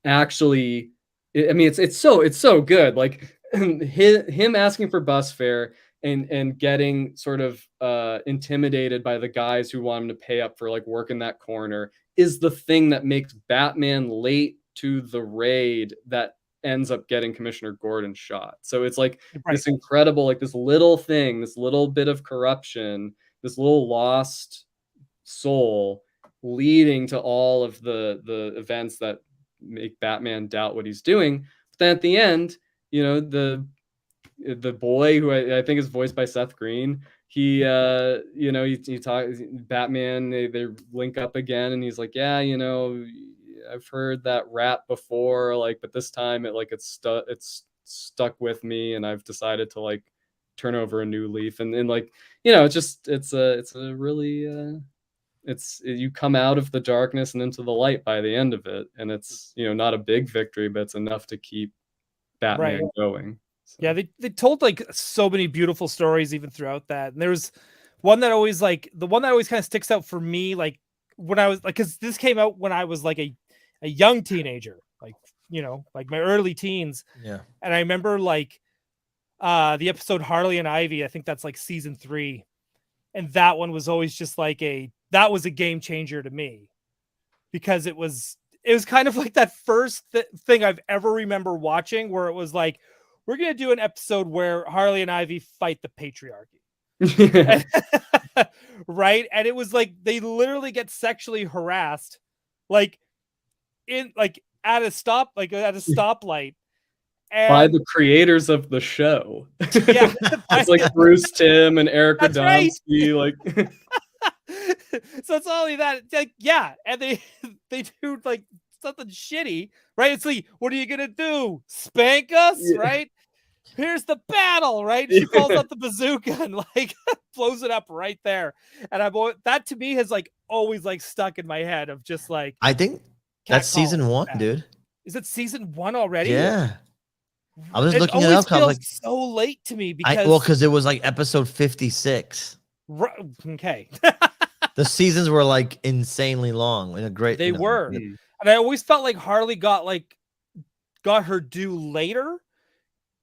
actually, I mean, it's so good. Like him asking for bus fare and getting sort of intimidated by the guys who want him to pay up for like working that corner is the thing that makes Batman late to the raid that ends up getting Commissioner Gordon shot. So it's like this incredible, like this little thing, this little bit of corruption, this little lost soul leading to all of the events that make Batman doubt what he's doing. But then at the end, the boy, who I think is voiced by Seth Green, he talks Batman, they link up again, and he's like, yeah, I've heard that rap before, like, but this time it's stuck with me, and I've decided to like turn over a new leaf, and like, it's a really you come out of the darkness and into the light by the end of it, and it's not a big victory, but it's enough to keep Batman going. So. Yeah, they told like so many beautiful stories even throughout that, and there's one that always kind of sticks out for me, like when I was like, because this came out when I was like a young teenager, like like my early teens, and I remember like the episode Harley and Ivy, I think that's like season 3, and that one was always just like that was a game changer to me, because it was kind of like that first thing I've ever remember watching where it was like, we're going to do an episode where Harley and Ivy fight the patriarchy. Right? And it was like they literally get sexually harassed like at a stoplight. And by the creators of the show. Yeah. It's like Bruce Timm and Eric That's right. Radomski, like so it's only that, like, yeah, and they do like something shitty, right? It's like, what are you gonna do? Spank us, right? Here's the battle, right? She pulls out the bazooka and like blows it up right there. And that to me has like always like stuck in my head of just like, I think that's season 1, dude. Is it season 1 already? Yeah. I was looking it always up. I was like, so late to me because because it was like episode 56. Okay. The seasons were like insanely long in a great. They were, and I always felt like Harley got her due later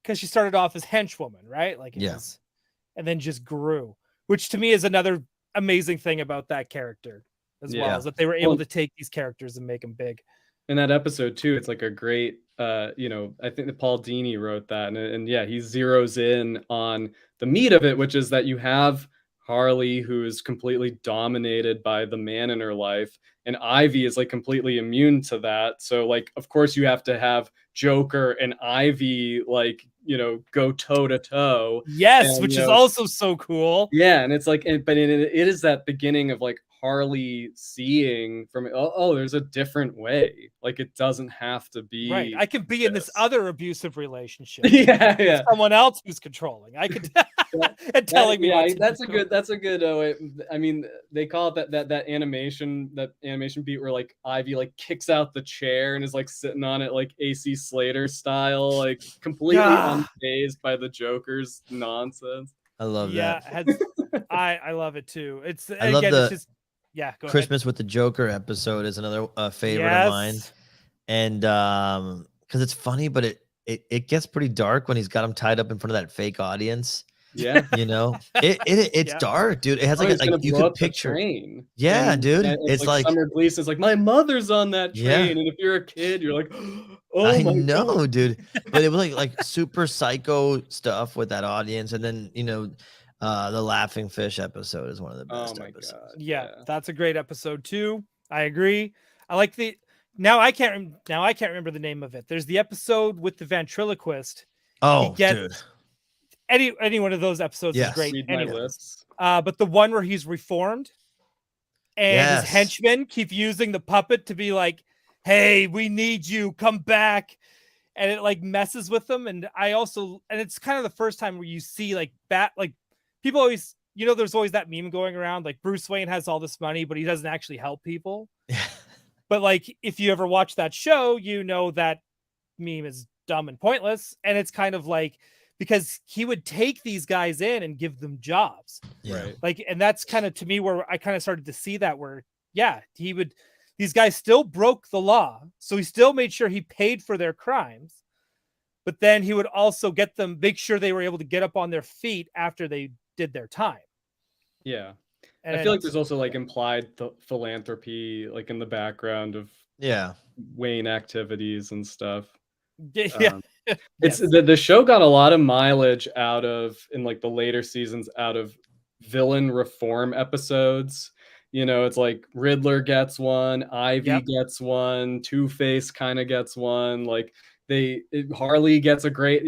because she started off as henchwoman, right? Like, and then just grew, which to me is another amazing thing about that character as well, is that they were able to take these characters and make them big. In that episode too, it's like a great, I think that Paul Dini wrote that, and yeah, he zeroes in on the meat of it, which is that you have Harley, who is completely dominated by the man in her life, and Ivy is like completely immune to that. So like, of course, you have to have Joker and Ivy like, go toe to toe. Yes, which is also so cool. Yeah, and it's like, but it is that beginning of like Harley seeing from there's a different way. Like it doesn't have to be right. I can be in this other abusive relationship. Yeah. Someone else who's controlling. I could and telling me. Yeah, that's a good. I mean, they call it that animation beat where like Ivy like kicks out the chair and is like sitting on it like AC Slater style, like completely unfazed by the Joker's nonsense. I love that. I love it too. It's go Christmas ahead. with the Joker episode is another favorite of mine, and because it's funny, but it gets pretty dark when he's got him tied up in front of that fake audience. Yeah, it's dark, dude. It has like you could picture. Train. Yeah, and, dude. It's like Summer Gleason's like, my mother's on that train, and if you're a kid, you're like, oh I my know, God. dude. But it was like super psycho stuff with that audience, and then the Laughing Fish episode is one of the best episodes. God. Yeah, that's a great episode too. I agree. I like now I can't remember the name of it. There's the episode with the ventriloquist. Oh, dude. Any one of those episodes is great. Read my lists. But the one where he's reformed and his henchmen keep using the puppet to be like, hey, we need you, come back. And it like messes with them. And it's kind of the first time where you see like people always, there's always that meme going around, like Bruce Wayne has all this money, but he doesn't actually help people. But like, if you ever watch that show, that meme is dumb and pointless. And it's kind of like, because he would take these guys in and give them jobs. Right. Like, and that's kind of to me where I kind of started to see that where, these guys still broke the law. So he still made sure he paid for their crimes, but then he would also make sure they were able to get up on their feet after they did their time. Yeah. And I feel like there's also like implied philanthropy, like in the background of Wayne activities and stuff. Yeah. It's the show got a lot of mileage out of, in like the later seasons, out of villain reform episodes. It's like Riddler gets one, Ivy gets one, Two-Face kind of gets one. Like Harley gets a great,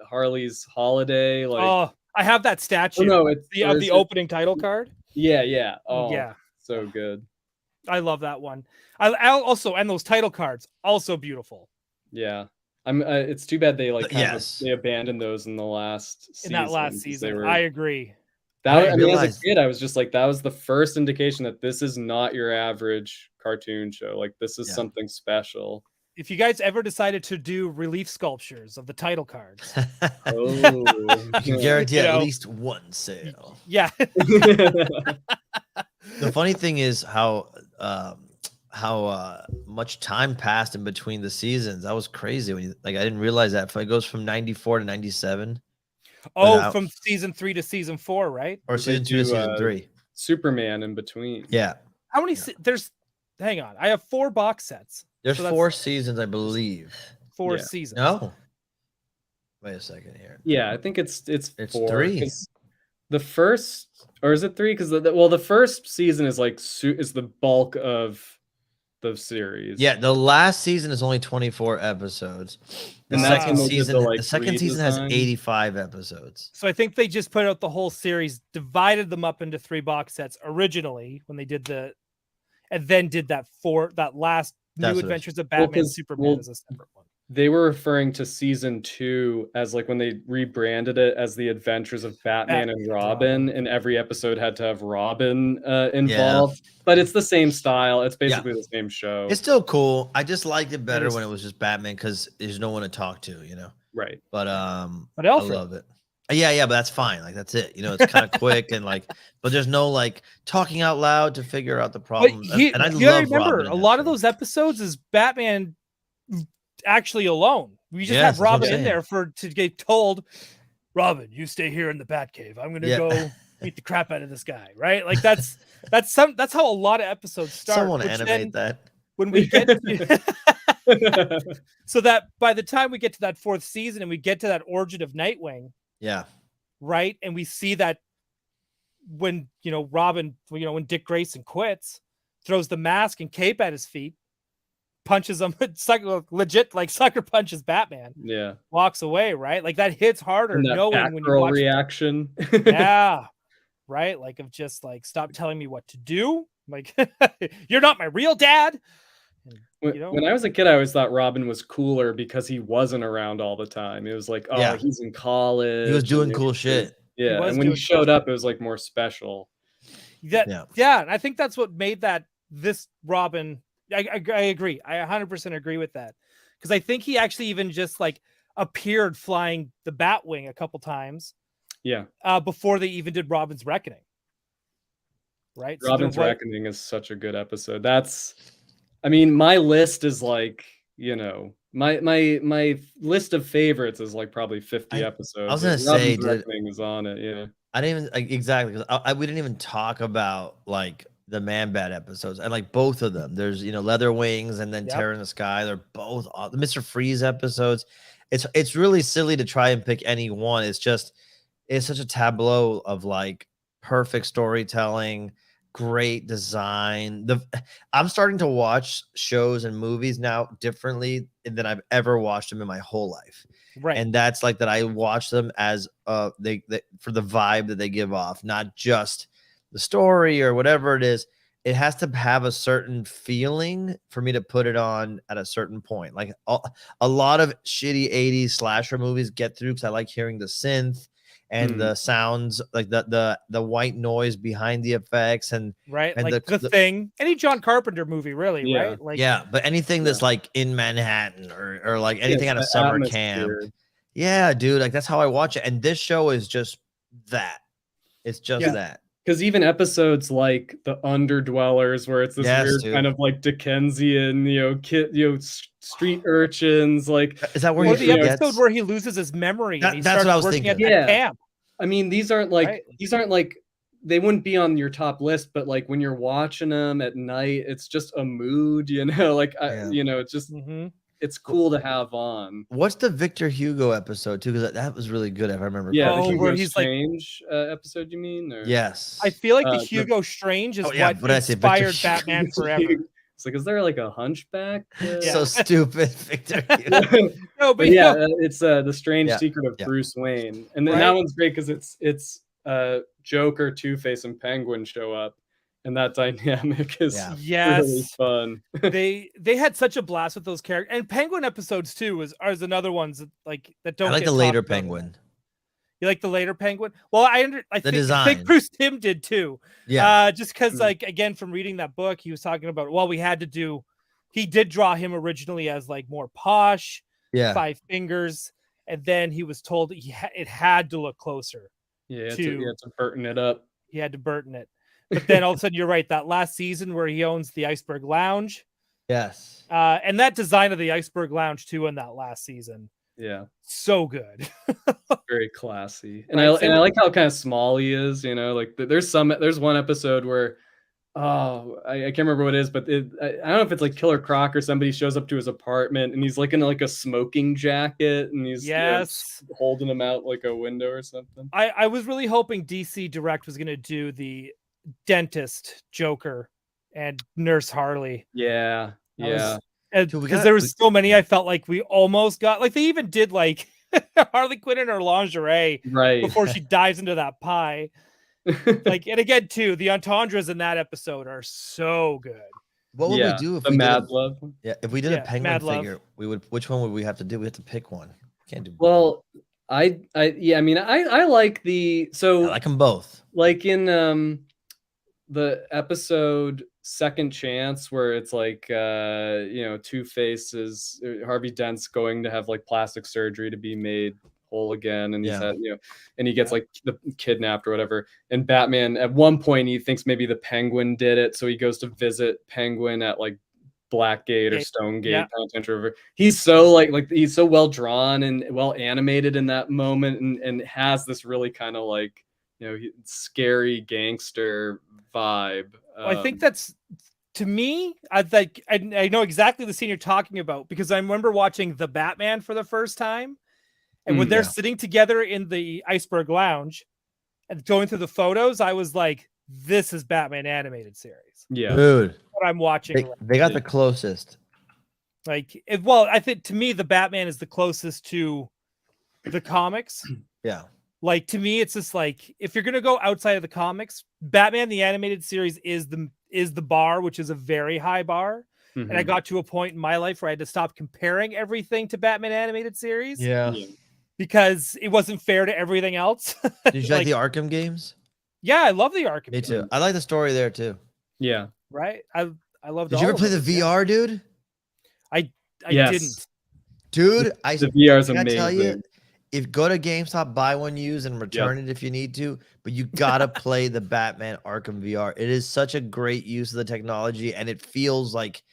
Harley's Holiday. Like, I have that statue. It's the opening title card. Yeah. Oh, yeah. So good. I love that one. I also, and those title cards, also beautiful. Yeah. It's too bad they they abandoned those in the last season. In that last season, I agree. As a kid, I was just like, that was the first indication that this is not your average cartoon show. Like, this is something special. If you guys ever decided to do relief sculptures of the title cards, you can guarantee at least one sale. Yeah. The funny thing is how much time passed in between the seasons. That was crazy. When I didn't realize that. It goes from 94 to 97. From season 3 to season 4, right? Or season 2 to season 3. Superman in between. Yeah. How many? Hang on. I have 4 box sets. There's 4 seasons, I believe. 4 seasons. No. Wait a second here. Yeah, I think it's 4. 3. 'Cause the first, or is it 3? Because the first season is like is the bulk of the series. Yeah, the last season is only 24 episodes. The And that's second when they did season, the, like, the second season has redesign. 85 episodes. So I think they just put out the whole series, divided them up into 3 box sets originally when they did and then did that last That's New what it is. Adventures of Batman Superman as a separate one. They were referring to season 2 as like when they rebranded it as the Adventures of Batman and Robin, and every episode had to have Robin involved. But it's the same style. It's basically the same show. It's still cool. I just liked it better when it was just Batman because there's no one to talk to, you know. Right. But Alfred. I love it. Yeah, but that's fine. Like that's it. You know, it's kind of quick and like, but there's no like talking out loud to figure out the problem. And I love remember Robin a lot of those episodes is Batman actually alone. We just have Robin in there to get told, Robin, you stay here in the Batcave. I'm gonna go beat the crap out of this guy, right? Like that's how a lot of episodes start. Someone animate that. When we get so that by the time we get to that 4th season and we get to that origin of Nightwing, right, and we see that when Robin, when Dick Grayson quits, throws the mask and cape at his feet, punches him, legit like sucker punches Batman. Yeah, walks away, right? Like that hits harder. And that knowing when you watch reaction, right? Like of just like stop telling me what to do. Like you're not my real dad. When I was a kid, I always thought Robin was cooler because he wasn't around all the time. It was like, he's in college. He was doing cool shit. Yeah, and when he showed up, it was like more special. And I think that's what made this Robin. I agree. I 100% agree with that because I think he actually even just like appeared flying the Batwing a couple times. Yeah. Before they even did Robin's Reckoning. Right. Robin's Reckoning is such a good episode. I mean, my list is like, my list of favorites is like probably 50 episodes. I was gonna say, Reckoning is on it. Yeah. I didn't even exactly because we didn't even talk about like the Man-Bat episodes and like both of them. There's Leather Wings and then Terror in the Sky. They're both the Mr. Freeze episodes. It's really silly to try and pick any one. It's such a tableau of like perfect storytelling, great design. I'm starting to watch shows and movies now differently than I've ever watched them in my whole life. Right. And that's like that I watch them as they for the vibe that they give off, not just the story or whatever it is. It has to have a certain feeling for me to put it on at a certain point. Like a lot of shitty 80s slasher movies get through because I like hearing the synth and the sounds, like the white noise behind the effects and right, and like the Thing, any John Carpenter movie, really, right? Like but anything that's like in Manhattan or like anything at a summer camp. Yeah, dude, like that's how I watch it. And this show is just that. It's just that. Because even episodes like the Underdwellers, where it's this weird kind of like Dickensian, street urchins, like is that where the episode where he loses his memory? And he that's starts what I was working thinking. at that camp. I mean, these aren't like they wouldn't be on your top list, but like when you're watching them at night, it's just a mood, it's just it's cool to have on. What's the Victor Hugo episode too? Because that was really good if I remember. Yeah, the Hugo Strange episode, you mean? Or? Yes. I feel like the Hugo Strange is what inspired Batman Forever. It's like, is there like a hunchback? So stupid, Victor Hugo. No, but it's the Strange Secret of Bruce Wayne, and then that one's great because it's Joker, Two-Face, and Penguin show up. And that dynamic is really fun. they had such a blast with those characters, and Penguin episodes too is another ones that don't. I like the later Penguin. You like the later Penguin? Well, I think Bruce Timm did too. Yeah. Just because, like, again, from reading that book, he was talking about. Well, he did draw him originally as like more posh. Yeah. 5 fingers, and then he was told it had to look closer. Yeah, to Burton it up. He had to Burton it. But then all of a sudden, you're right. That last season where he owns the Iceberg Lounge. Yes. And that design of the Iceberg Lounge too in that last season. Yeah. So good. Very classy. And I like how kind of small he is, like there's one episode where Oh, I can't remember what it is, but I don't know if it's like Killer Croc or somebody shows up to his apartment and he's like in like a smoking jacket and he's Yes. holding him out like a window or something. I was really hoping DC Direct was going to do the dentist Joker and Nurse Harley. Yeah. Because there was so many I felt like we almost got, like they even did like Harley Quinn in her lingerie before she dives into that pie. Like, and again too, the entendres in that episode are so good. What would we do if the we Mad did Love? Yeah, if we did a Penguin Mad figure, Love. we would. Which one would we have to do? We have to pick one. Can't do. Well, I mean, I like the I like them both. Like in the episode Second Chance, where it's like Two-Face is Harvey Dent's going to have like plastic surgery to be made whole again, and he's had and he gets like kidnapped or whatever, and Batman at one point he thinks maybe the Penguin did it, so he goes to visit Penguin at like Blackgate or Stonegate Penitentiary. He's so like he's so well drawn and well animated in that moment, and has this really kind of like scary gangster vibe. I think that's, to me, I know exactly the scene you're talking about, because I remember watching The Batman for the first time, and when they're sitting together in the Iceberg Lounge and going through the photos, I was like, this is Batman animated series. Yeah, dude, what I'm watching. They got the closest. Like, well, I think to me the Batman is the closest to the comics. Yeah. Like, to me, it's just like, if you're gonna go outside of the comics, Batman the animated series is the bar, which is a very high bar. Mm-hmm. And I got to a point in my life where I had to stop comparing everything to Batman animated series. Yeah. Because it wasn't fair to everything else. Did you like the Arkham games? Yeah, I love the Arkham. Me too. I like the story there too. Yeah. Right. I loved. Did you ever play the VR, dude? I didn't. Dude, the VR is amazing. Tell you, if go to GameStop, buy one used and return it if you need to, but you gotta play the Batman Arkham VR. It is such a great use of the technology, and it feels like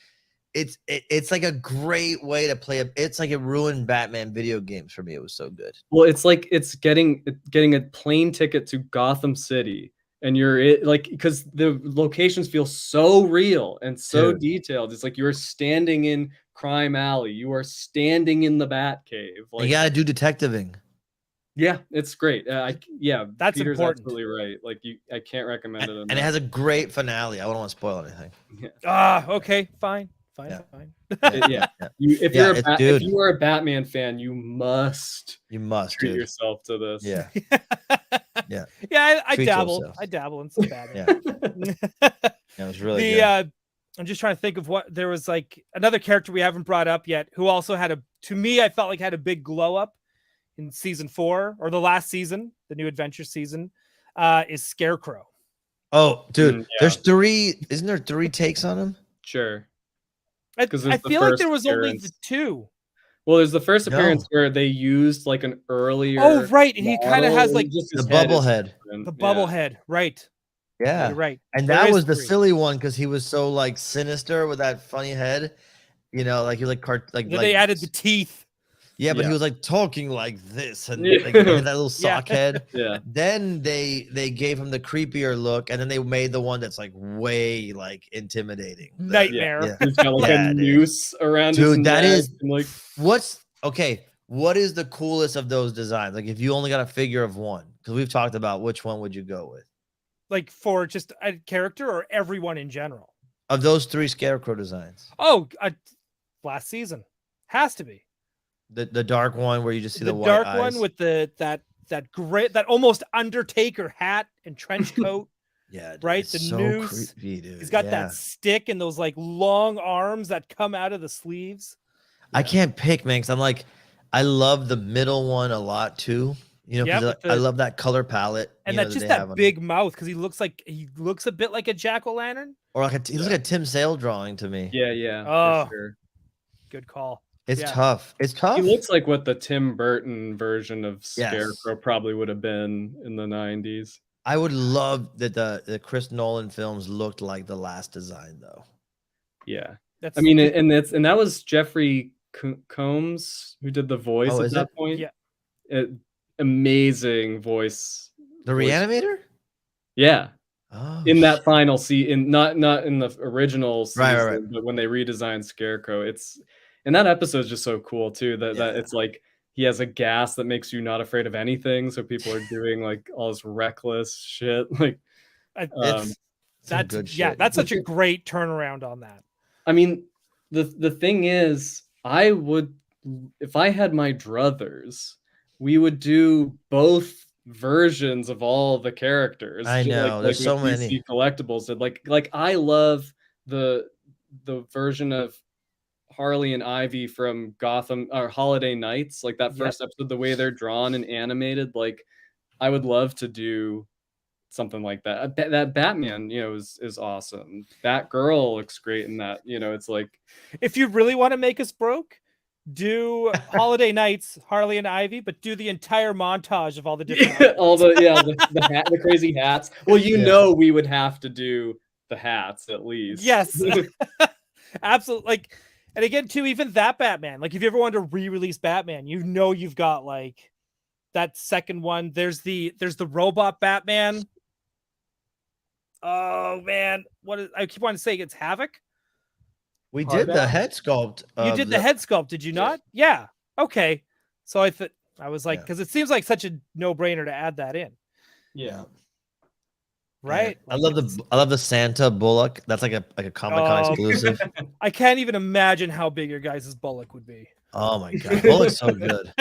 it's like a great way to play it's like it ruined Batman video games for me. It was so good. Well, it's like it's getting a plane ticket to Gotham City, and you're like, because the locations feel so real and so detailed. It's like you're standing in Crime Alley, you are standing in the Batcave. Like, you gotta do detectiving. Yeah, it's great. That's Peter's important. Absolutely right. Like, I can't recommend it enough. And it has a great finale. I don't want to spoil anything. Okay, fine. If you are a Batman fan, you must treat yourself to this. Yeah. I dabble. Yourself. I dabble in some Batman. It was really good. I'm just trying to think of what there was, like another character we haven't brought up yet who also had I felt like had a big glow up in season 4 or the last season, the New Adventure season, is Scarecrow. Oh, dude, there's 3. Isn't there 3 takes on him? Sure. I feel like there was only the 2. Well, there's the first appearance where they used like an earlier. Oh, right. He kind of has like the bubble head. The bubble head, right? Yeah, you're right. And that was the silly one because he was so like sinister with that funny head. Like he was like they added the teeth. Yeah, but he was like talking like this and like that little sock head. Yeah. Then they gave him the creepier look, and then they made the one that's like way like intimidating. Nightmare. He's got like a noose around his neck. That is like what is the coolest of those designs? Like, if you only got a figure of one, because we've talked about which one would you go with? Like, for just a character or everyone in general? Of those 3 Scarecrow designs. Oh, last season. Has to be. The dark one where you just see the white dark eyes. One with that great, that almost Undertaker hat and trench coat. Yeah, dude, right. The so noose. Creepy, dude. He's got that stick and those like long arms that come out of the sleeves. I can't pick, man, because I'm like, I love the middle one a lot too. I love that color palette. And that's just that big mouth, because he looks a bit like a jack-o'-lantern. Or like he looks like a Tim Sale drawing to me. Yeah. Oh, for sure. Good call. It's tough. It's tough. He looks like what the Tim Burton version of Scarecrow probably would have been in the 90s. I would love that the Chris Nolan films looked like the last design, though. Yeah. That was Jeffrey Combs who did the voice at that point. Yeah. Amazing voice. The Reanimator? Yeah. in that final season, not in the original season, Right. but when they redesigned Scarecrow, and that episode is just so cool too. That it's like he has a gas that makes you not afraid of anything, so people are doing like all this reckless shit. Like, that's such a great turnaround on that. I mean, the thing is, I would, if I had my druthers, we would do both versions of all the characters. I know, there's so many collectibles that like I love the version of Harley and Ivy from Gotham or Holiday Nights, like that first episode, the way they're drawn and animated. Like, I would love to do something like that. That Batman, is awesome. Batgirl looks great in that. It's like, if you really want to make us broke, do Holiday Nights, Harley and Ivy, but do the entire montage of all the different all the crazy hats. Well, we would have to do the hats at least. Yes, absolutely. Like, and again, too, even that Batman. Like, if you ever wanted to re-release Batman, you've got like that second one. There's the robot Batman. Oh man, I keep wanting to say it's Havoc. We did the head sculpt. You did the head sculpt, did you not? Yeah. Okay. So I was like, because it seems like such a no-brainer to add that in. Yeah. Right. I love the Santa Bullock. That's like a Comic-Con exclusive. I can't even imagine how big your guys' Bullock would be. Oh my god, Bullock's so good.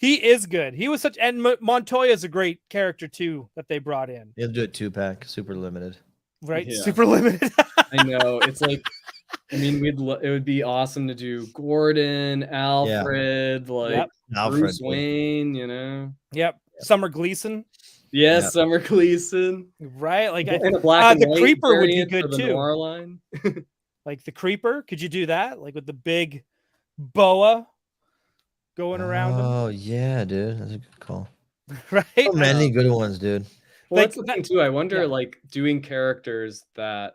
He is good. He was and Montoya's a great character too that they brought in. You have to do it 2-pack, super limited. Right, super limited. I know. It's like, I mean, it would be awesome to do Gordon, Alfred, Bruce Wayne. Yep. Summer Gleason. Yes, Summer Gleason. Right, like and a black and the white Creeper would be good too. Noir line. Like the Creeper, could you do that? Like with the big boa going around him? Oh yeah, dude, that's a good call. Right, so many good ones, dude. Well, that's the thing too. I wonder, like, doing characters that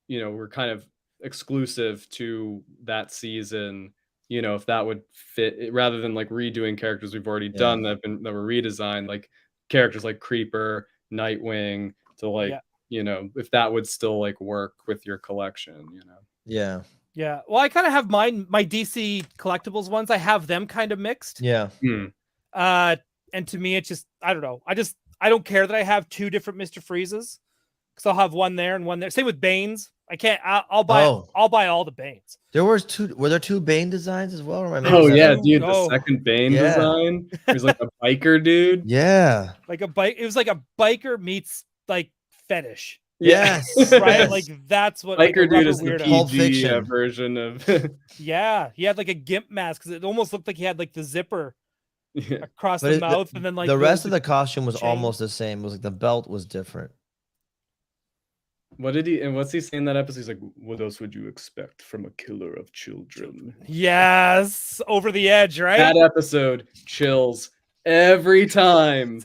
were kind of exclusive to that season. If that would fit, rather than like redoing characters we've already done that were redesigned, like characters like Creeper, Nightwing, to like if that would still like work with your collection. Yeah. Yeah. Well, I kind of have my DC collectibles ones. I have them kind of mixed. Yeah. And to me, it's just, I don't know. I don't care that I have two different Mr. Freezes, because I'll have one there and one there. Same with Banes. I can't. I'll buy all the Banes. Were there two Bane designs as well? Dude, the second Bane design. There's like a biker dude. Yeah. Like a bike. It was like a biker meets like fetish. Yes. Right. Like that's what biker dude is weirdo. The PG version of. Yeah, he had like a gimp mask because it almost looked like he had like the zipper across the mouth, and then like the rest of the costume was almost the same. It was like the belt was different. What's he saying in that episode? He's like, what else would you expect from a killer of children? Yes, over the edge, right? That episode chills every time.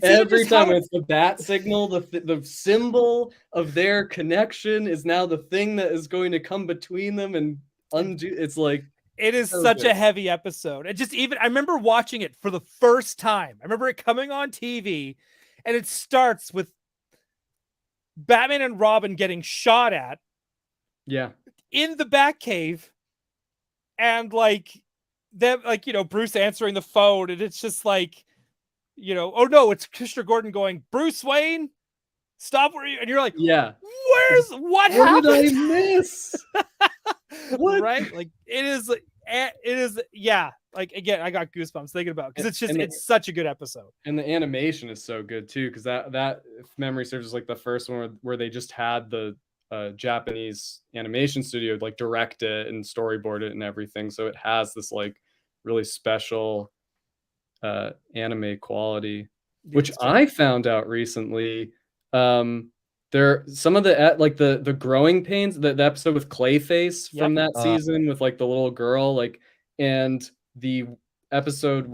Every time it's the bat signal, the symbol of their connection is now the thing that is going to come between them and undo. It's like, it is such a heavy episode. And just I remember watching it for the first time. I remember it coming on TV, and it starts with Batman and Robin getting shot at. Yeah. In the Batcave, and like them, like, Bruce answering the phone, and it's just like, oh no, it's Commissioner Gordon going, Bruce Wayne, stop where you, and you're like, what happened? What did I miss? What? Right? Like it is, yeah. Like again, I got goosebumps thinking about it, because it's such a good episode. And the animation is so good too, because that if memory serves, is like the first one where they just had the Japanese animation studio like direct it and storyboard it and everything, so it has this like really special anime quality, which I found out recently. There some of the like the growing pains, the episode with Clayface from that season with like the little girl, like, and the episode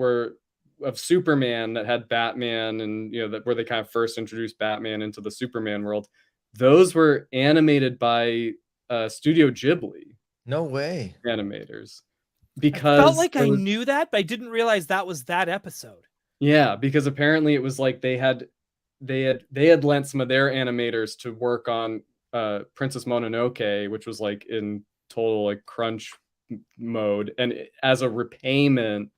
of Superman that had Batman, and where they kind of first introduced Batman into the Superman world, those were animated by Studio Ghibli. No way. Animators. Because I felt like I knew that, but I didn't realize that was that episode. Yeah, because apparently it was like they had they had lent some of their animators to work on Princess Mononoke, which was like in total like crunch mode, and as a repayment,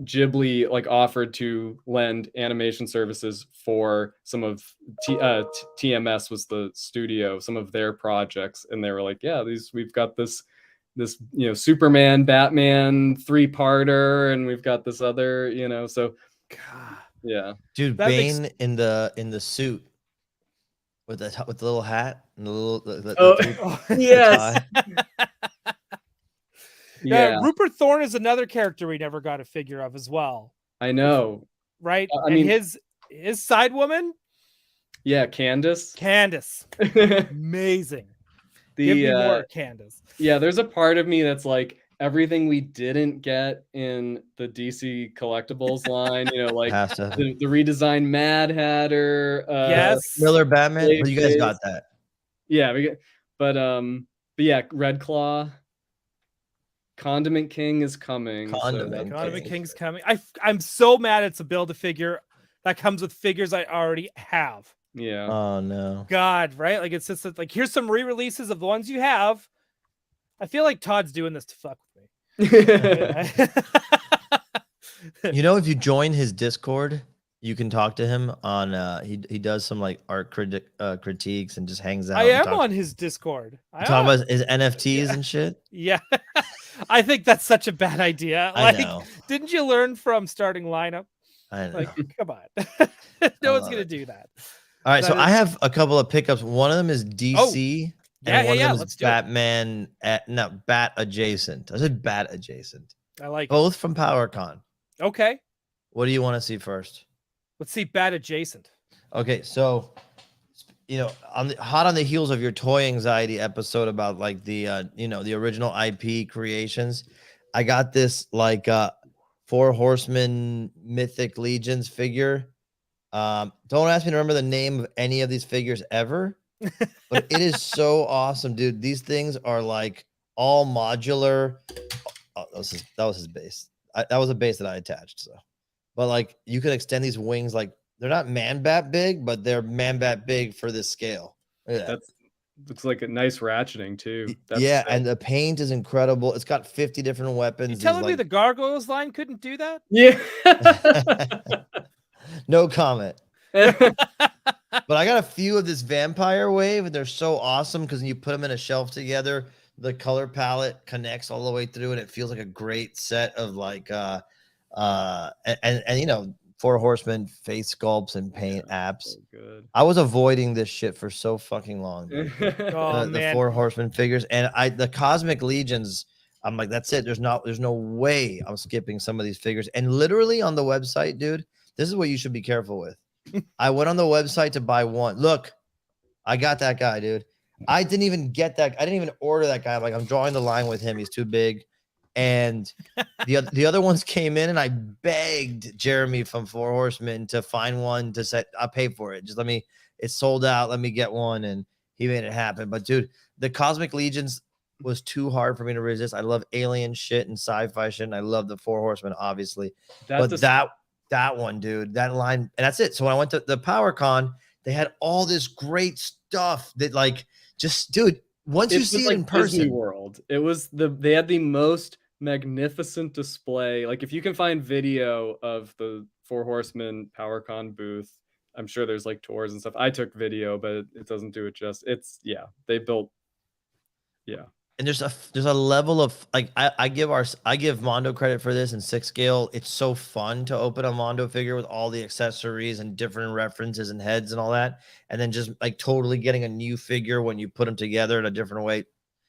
Ghibli like offered to lend animation services for some of TMS was the studio, some of their projects, and they were like, yeah, we've got this Superman, Batman 3-parter, and we've got this other, so God. yeah, dude, That makes- Bane in the suit with the little hat and the little the yes, tie. yeah, Rupert Thorne is another character we never got a figure of as well, I know, right? I And mean, his side woman, yeah, Candace, amazing. Give me more Candace. Yeah, there's a part of me that's like, everything we didn't get in the DC collectibles line, like the redesigned Mad Hatter, yes, Miller Batman. Well, you guys got that. Yeah, but yeah, Red Claw, Condiment King is coming. Condiment King's coming. I'm so mad it's a Build-A-Figure that comes with figures I already have. Yeah. Oh no. God, right? Like it's just like, here's some re-releases of the ones you have. I feel like Todd's doing this to fuck with me. If you join his Discord, you can talk to him on he does some like art critiques and just hangs out. I am on his Discord. Talking about his NFTs and shit. Yeah. I think that's such a bad idea. I know. Didn't you learn from starting lineup? I know. Like, come on. No one's gonna do that. All right, so I have a couple of pickups. One of them is DC. And one of them is Batman, Bat adjacent. I said Bat adjacent. I like both from PowerCon. Okay. What do you want to see first? Let's see Bat adjacent. Okay, so hot on the heels of your toy anxiety episode about like the the original IP creations, I got this like 4 Horsemen Mythic Legions figure. Don't ask me to remember the name of any of these figures ever, but it is so awesome, dude. These things are like all modular. Oh, that was his base. That was a base that I attached. So, but like you could extend these wings, like they're not man bat big, but they're man bat big for this scale. That looks like a nice ratcheting too. Yeah, and the paint is incredible. It's got 50 different weapons. You telling me the Gargoyles line couldn't do that? Yeah. No comment. But I got a few of this Vampire Wave, and they're so awesome because when you put them in a shelf together, the color palette connects all the way through, and it feels like a great set of like 4 Horsemen face sculpts and paint apps. So good. I was avoiding this shit for so fucking long. The 4 Horsemen figures and the Cosmic Legions. I'm like, that's it. There's no way I'm skipping some of these figures. And literally on the website, dude, this is what you should be careful with. I went on the website to buy one. Look, I got that guy, dude. I didn't even get that. I didn't even order that guy. I'm drawing the line with him. He's too big. And the other ones came in, and I begged Jeremy from 4 Horsemen to find one to set. I'll pay for it. Just it's sold out. Let me get one. And he made it happen. But dude, the Cosmic Legions was too hard for me to resist. I love alien shit and sci-fi shit. And I love the 4 Horsemen, obviously. That one, dude, that line, and that's it. So when I went to the PowerCon, they had all this great stuff that dude, once you see it in person, Disney World, they had the most magnificent display. Like if you can find video of the 4 Horsemen PowerCon booth, I'm sure there's like tours and stuff. I took video, but it doesn't do it justice. They built. Yeah. And there's a level of like I give Mondo credit for this in 6 scale. It's so fun to open a Mondo figure with all the accessories and different references and heads and all that, and then just like totally getting a new figure when you put them together in a different way.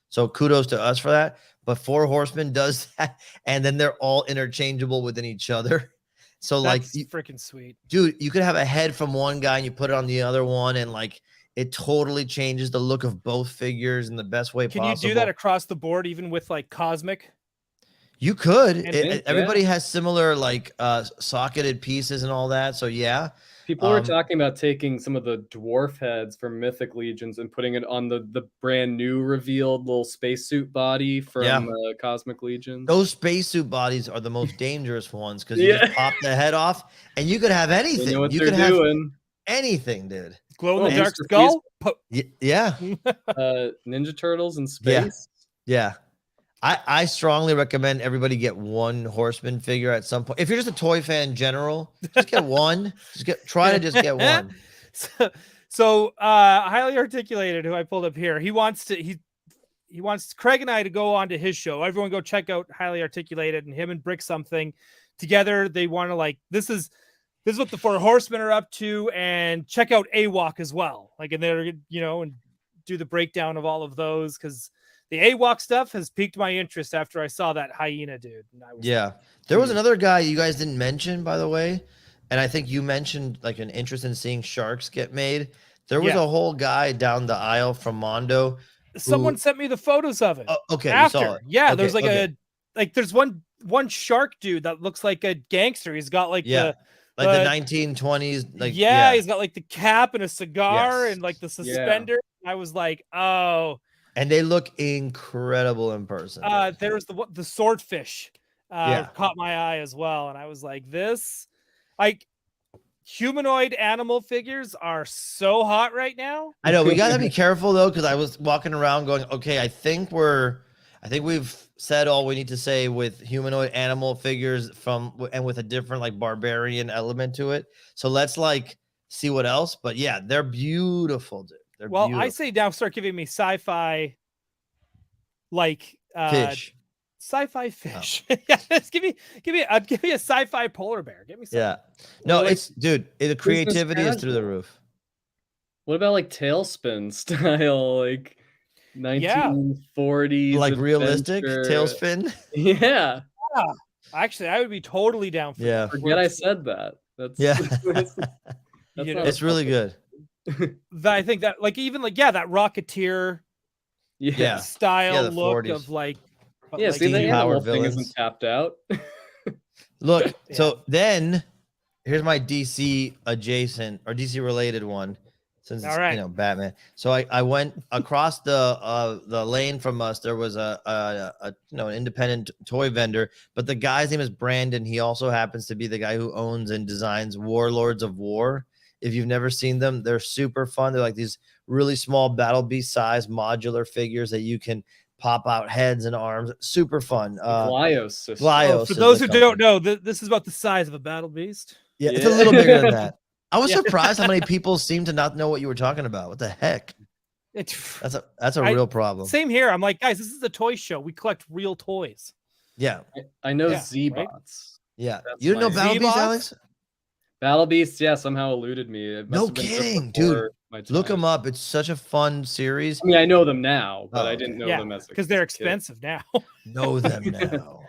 So kudos to us for that. But 4 Horsemen does that, and then they're all interchangeable within each other. So that's freaking sweet, dude. You could have a head from one guy and you put it on the other one, and like. It totally changes the look of both figures in the best way possible. Can you do that across the board, even with like Cosmic? You could. Everybody has similar like socketed pieces and all that. So yeah. People were talking about taking some of the dwarf heads from Mythic Legions and putting it on the brand new revealed little spacesuit body from Cosmic Legions. Those spacesuit bodies are the most dangerous ones because you just pop the head off and you could have anything. You know what you they're could have doing. anything, dude. Glow in the dark Mr. skull. Yeah. Ninja Turtles in space. Yeah. I strongly recommend everybody get one Horseman figure at some point. If you're just a toy fan in general, just get one. Try to just get one. So highly articulated, who I pulled up here, he wants Craig and I to go on to his show. Everyone go check out Highly Articulated, and him and Brick something together. They want to like this is what the Four Horsemen are up to, and check out AWOC as well. Like, and they're and do the breakdown of all of those, because the AWOC stuff has piqued my interest after I saw that hyena dude. And I was there was another guy you guys didn't mention, by the way, and I think you mentioned like an interest in seeing sharks get made. There was a whole guy down the aisle from Mondo. Someone sent me the photos of it. Okay, after. you saw it. Yeah, okay, there's like there's one shark dude that looks like a gangster. He's got like the 1920s, like he's got like the cap and a cigar and like the suspender. I was like, oh. And they look incredible in person. There was the swordfish caught my eye as well, and I was like, this, like, humanoid animal figures are so hot right now. I know we gotta be careful though, because I was walking around going, okay, I think we've said all we need to say with humanoid animal figures and with a different like barbarian element to it. So let's like see what else. But yeah, they're beautiful, dude. They're beautiful. I say now start giving me sci-fi like fish. Sci-fi fish. Just give me a sci-fi polar bear. Give me something. Yeah. No, it's dude, the creativity is through the roof. What about like Tailspin style, like 1940s, like realistic Tailspin? Yeah. Actually, I would be totally down for that. Forget I said that. That's it's really good. I think that like even like that Rocketeer style look 40s. Of like see the animal thing isn't tapped out. Look, so then here's my DC adjacent or DC related one, since it's Batman. So I went across the lane from us. There was an independent toy vendor, but the guy's name is Brandon. He also happens to be the guy who owns and designs Warlords of War. If you've never seen them, they're super fun. They're like these really small Battle Beast size modular figures that you can pop out heads and arms. Super fun. Glyos. For those who don't know, this is about the size of a Battle Beast. Yeah, it's a little bigger than that. I was surprised how many people seem to not know what you were talking about. What the heck? That's a real problem. Same here. I'm like, guys, this is a toy show. We collect real toys. Yeah. I know Z-Bots. Right? Yeah. You didn't know Battle Beast, Alex? Battle Beast, somehow eluded me. No kidding, dude. Look them up. It's such a fun series. I mean, I know them now, but I didn't know them as because they're expensive now. Know them now.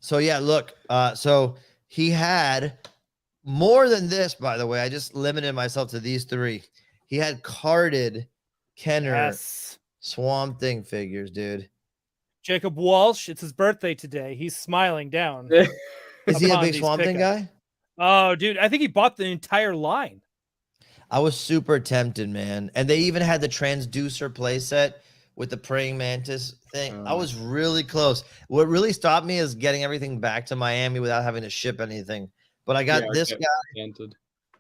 So yeah, look. So he had more than this, by the way. I just limited myself to these three. He had carded Kenner Swamp Thing figures, dude. Jacob Walsh. It's his birthday today. He's smiling down. Is he a big Swamp Thing guy? Oh, dude, I think he bought the entire line. I was super tempted, man. And they even had the transducer playset with the praying mantis thing. I was really close. What really stopped me is getting everything back to Miami without having to ship anything. But I got this guy.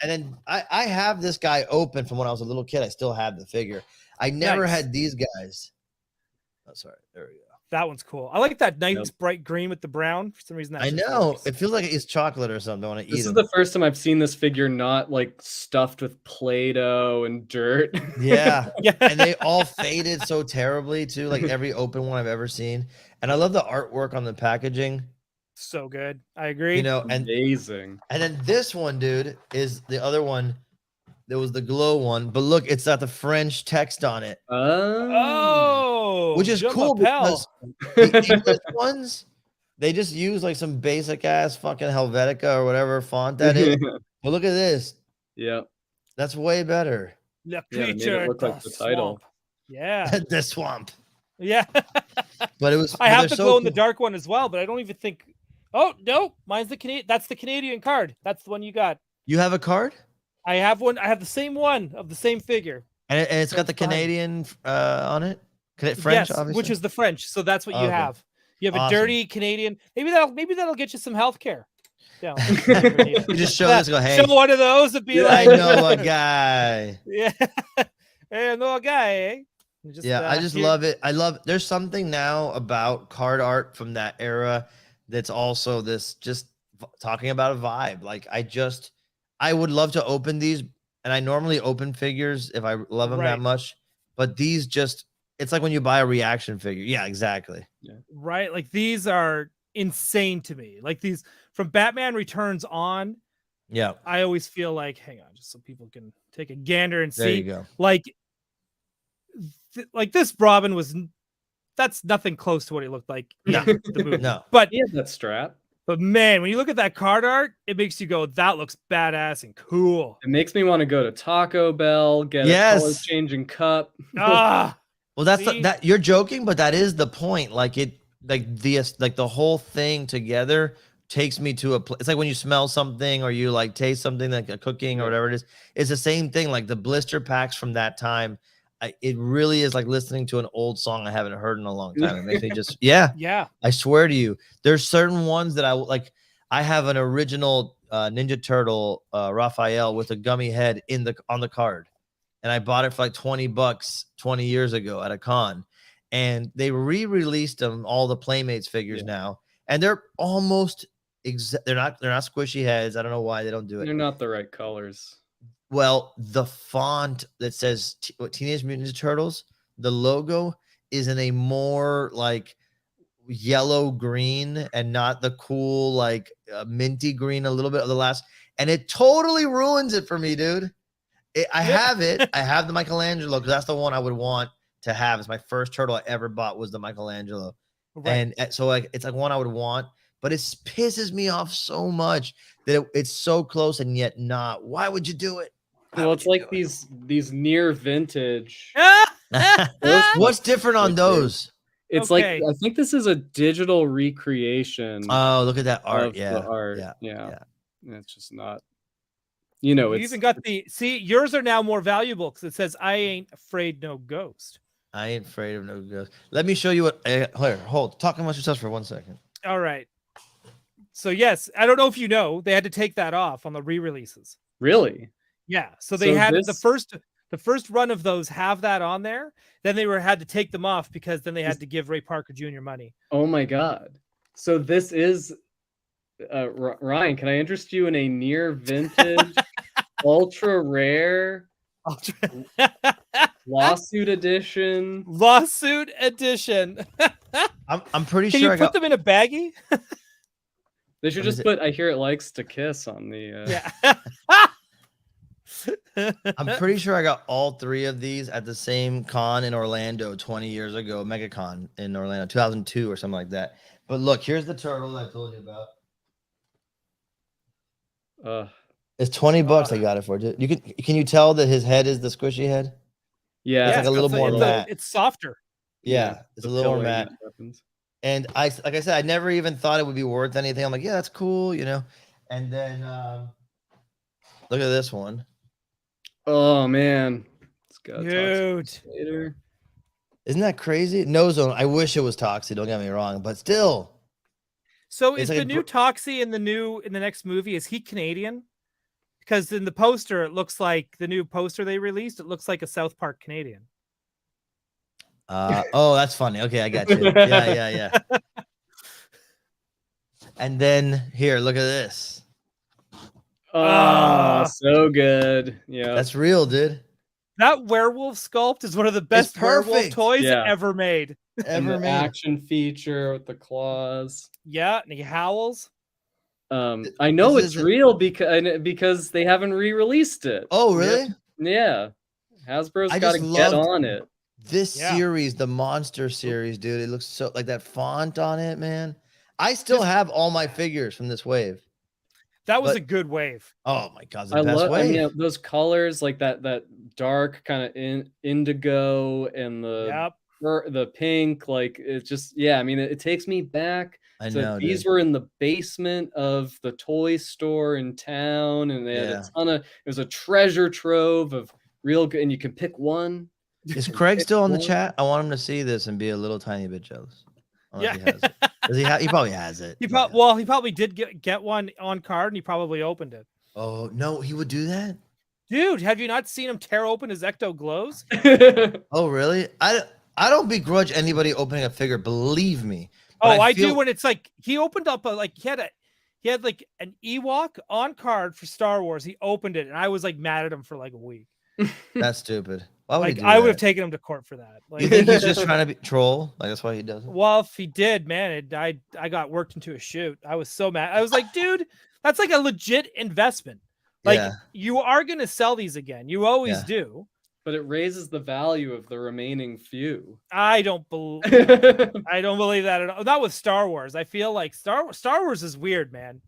And then I have this guy open from when I was a little kid. I still have the figure. I never had these guys. Oh, sorry. There we go. That one's cool. I like that nice bright green with the brown. For some reason, I know it feels like it's chocolate or something. I want to eat. This is the first time I've seen this figure not like stuffed with Play-Doh and dirt. Yeah, and they all faded so terribly too. Like every open one I've ever seen, and I love the artwork on the packaging. So good. I agree. You know, and amazing. And then this one, dude, is the other one. There was the glow one, but look, it's got the French text on it. Oh, which is cool because the English ones, they just use like some basic ass fucking Helvetica or whatever font that is. But look at this. Yeah, that's way better. The creature, look like the title. Yeah, the swamp. Yeah, but it was. I have the glow in the dark one as well, but I don't even think. Oh no, mine's the Canadian. That's the Canadian card. That's the one you got. You have a card? I have one. I have the same one of the same figure, and it's got the Canadian on it. French, obviously, which is the French. So that's what you have. You have a dirty Canadian. Maybe that'll get you some healthcare. Yeah, never need it. You just show this, go, hey, show one of those and be I like, know a guy. yeah, hey, I know a guy. Eh? Just, I just love it. There's something now about card art from that era that's also this just talking about a vibe. Like I would love to open these, and I normally open figures if I love them that much, but these just, it's like when you buy a reaction figure. Yeah, exactly. Yeah. Right. Like these are insane to me. Like these from Batman Returns on. Yeah. I always feel like, hang on, just so people can take a gander and see. There you go. Like this Robin that's nothing close to what he looked like in the movie. No. But he had that strap. But man, when you look at that card art, it makes you go, that looks badass and cool. It makes me want to go to Taco Bell, get a color changing cup. Ah, well, that's that you're joking, but that is the point. Like the whole thing together takes me to it's like when you smell something or you like taste something like a cooking or whatever it is. It's the same thing. Like the blister packs from that time. It really is like listening to an old song I haven't heard in a long time. It makes me just, yeah. I swear to you, there's certain ones that I like. I have an original Ninja Turtle Raphael with a gummy head on the card, and I bought it for like $20 20 years ago at a con, and they re-released them, all the Playmates figures now, and they're almost they're not squishy heads. I don't know why they don't do it. They're not the right colors. Well, the font that says Teenage Mutant Ninja Turtles, the logo is in a more like yellow green and not the cool like minty green a little bit of the last, and it totally ruins it for me, dude. I have it. I have the Michelangelo because that's the one I would want to have. It's my first turtle I ever bought was the Michelangelo, and so like it's like one I would want, but it pisses me off so much that it's so close and yet not. Why would you do it? Well, it's like these near vintage. What's different on those? It's like I think this is a digital recreation. Oh, look at that art! The art. Yeah. It's just not. You know, you even got yours are now more valuable because it says "I ain't afraid no ghost." I ain't afraid of no ghost. Let me show you what. Hold. Talk amongst yourselves for 1 second. All right. So yes, I don't know if you know, they had to take that off on the re-releases. Really? Yeah, so they had the first run of those have that on there. Then they had to take them off because then they had to give Ray Parker Jr. money. Oh my God! So this is Ryan. Can I interest you in a near vintage, ultra rare, lawsuit edition? Lawsuit edition. I'm pretty sure. Can you put them in a baggie? They should just put "I hear it likes to kiss" on the. Yeah. I'm pretty sure I got all three of these at the same con in Orlando 20 years ago, MegaCon in Orlando, 2002 or something like that. But look, here's the turtle I told you about. It's $20 I got it for. Can you tell that his head is the squishy head? Yeah, it's like a little more matte. It's softer. Yeah, it's a little more matte. And like I said, I never even thought it would be worth anything. I'm like, yeah, that's cool, you know. And then look at this one. Oh man, dude, isn't that crazy? No Zone. I wish it was Toxie. Don't get me wrong, but still. So is the new Toxie in the next movie? Is he Canadian? Because in the poster, it looks like the new poster they released. It looks like a South Park Canadian. Oh, that's funny. Okay, I got you. Yeah. And then here, look at this. Oh, so good. Yeah, that's real, dude. That werewolf sculpt is one of the best werewolf toys ever made. Action feature with the claws. Yeah, and he howls. I know it's real because they haven't re-released it. Oh, really? Yeah. Hasbro's got to get on it. This series, the Monster series, dude, it looks so like that font on it, man. I still have all my figures from this wave. That was a good wave. Oh my God, the best wave. I mean, those colors, like that dark kind of indigo and the pink, like it's just I mean, it takes me back. These were in the basement of the toy store in town, and they had a ton of. It was a treasure trove of real good, and you can pick one. Is Craig still on the chat? I want him to see this and be a little tiny bit jealous. I don't know if he has it. Does he have? He probably has it. He probably did get one on card, and he probably opened it. Oh no, he would do that. Dude, have you not seen him tear open his Ecto Glows? Oh really? I don't begrudge anybody opening a figure. Believe me. Oh, I do when it's like he opened up he had like an Ewok on card for Star Wars. He opened it, and I was like mad at him for like a week. That's stupid. Why would like he do I would that? have taken him to court for that. Like, You think he's just trying to be troll? Like that's why he does it? well, if he did, man, I got worked into a shoot. I was so mad. I was like, dude, that's like a legit investment. Like Yeah. you are gonna sell these again. You always do. But it raises the value of the remaining few. I don't believe that at all. Not with Star Wars. I feel like Star Wars is weird, man.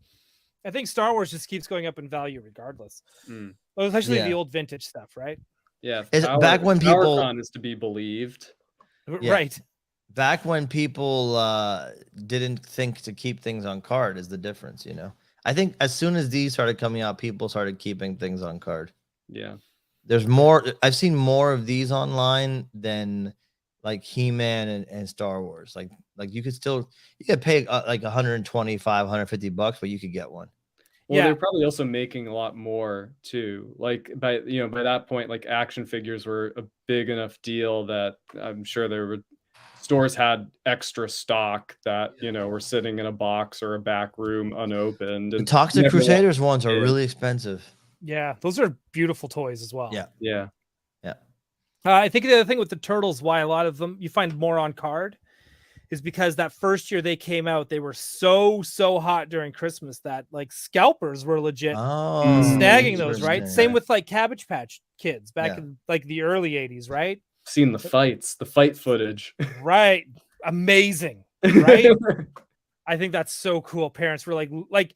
I think Star Wars just keeps going up in value regardless. Well, especially the old vintage stuff, right? Yeah. Back when people PowerCon is to be believed. Yeah. Right. Back when people didn't think to keep things on card is the difference, you know. I think as soon as these started coming out, people started keeping things on card. Yeah. There's more. I've seen more of these online than like He-Man and Star Wars. Like you could pay like 125, 150 bucks, but you could get one. Well, they're probably also making a lot more too. Like by that point, like action figures were a big enough deal that I'm sure stores had extra stock that were sitting in a box or a back room unopened. The Toxic Crusaders ones are really expensive. Yeah, those are beautiful toys as well. Yeah. I think the other thing with the Turtles, why a lot of them you find more on card, is because that first year they came out, they were so hot during Christmas that like scalpers were legit snagging those, right? Same with like Cabbage Patch Kids back in like the early 80s, right? Seen the fight footage. Right. Amazing. Right? I think that's so cool. Parents were like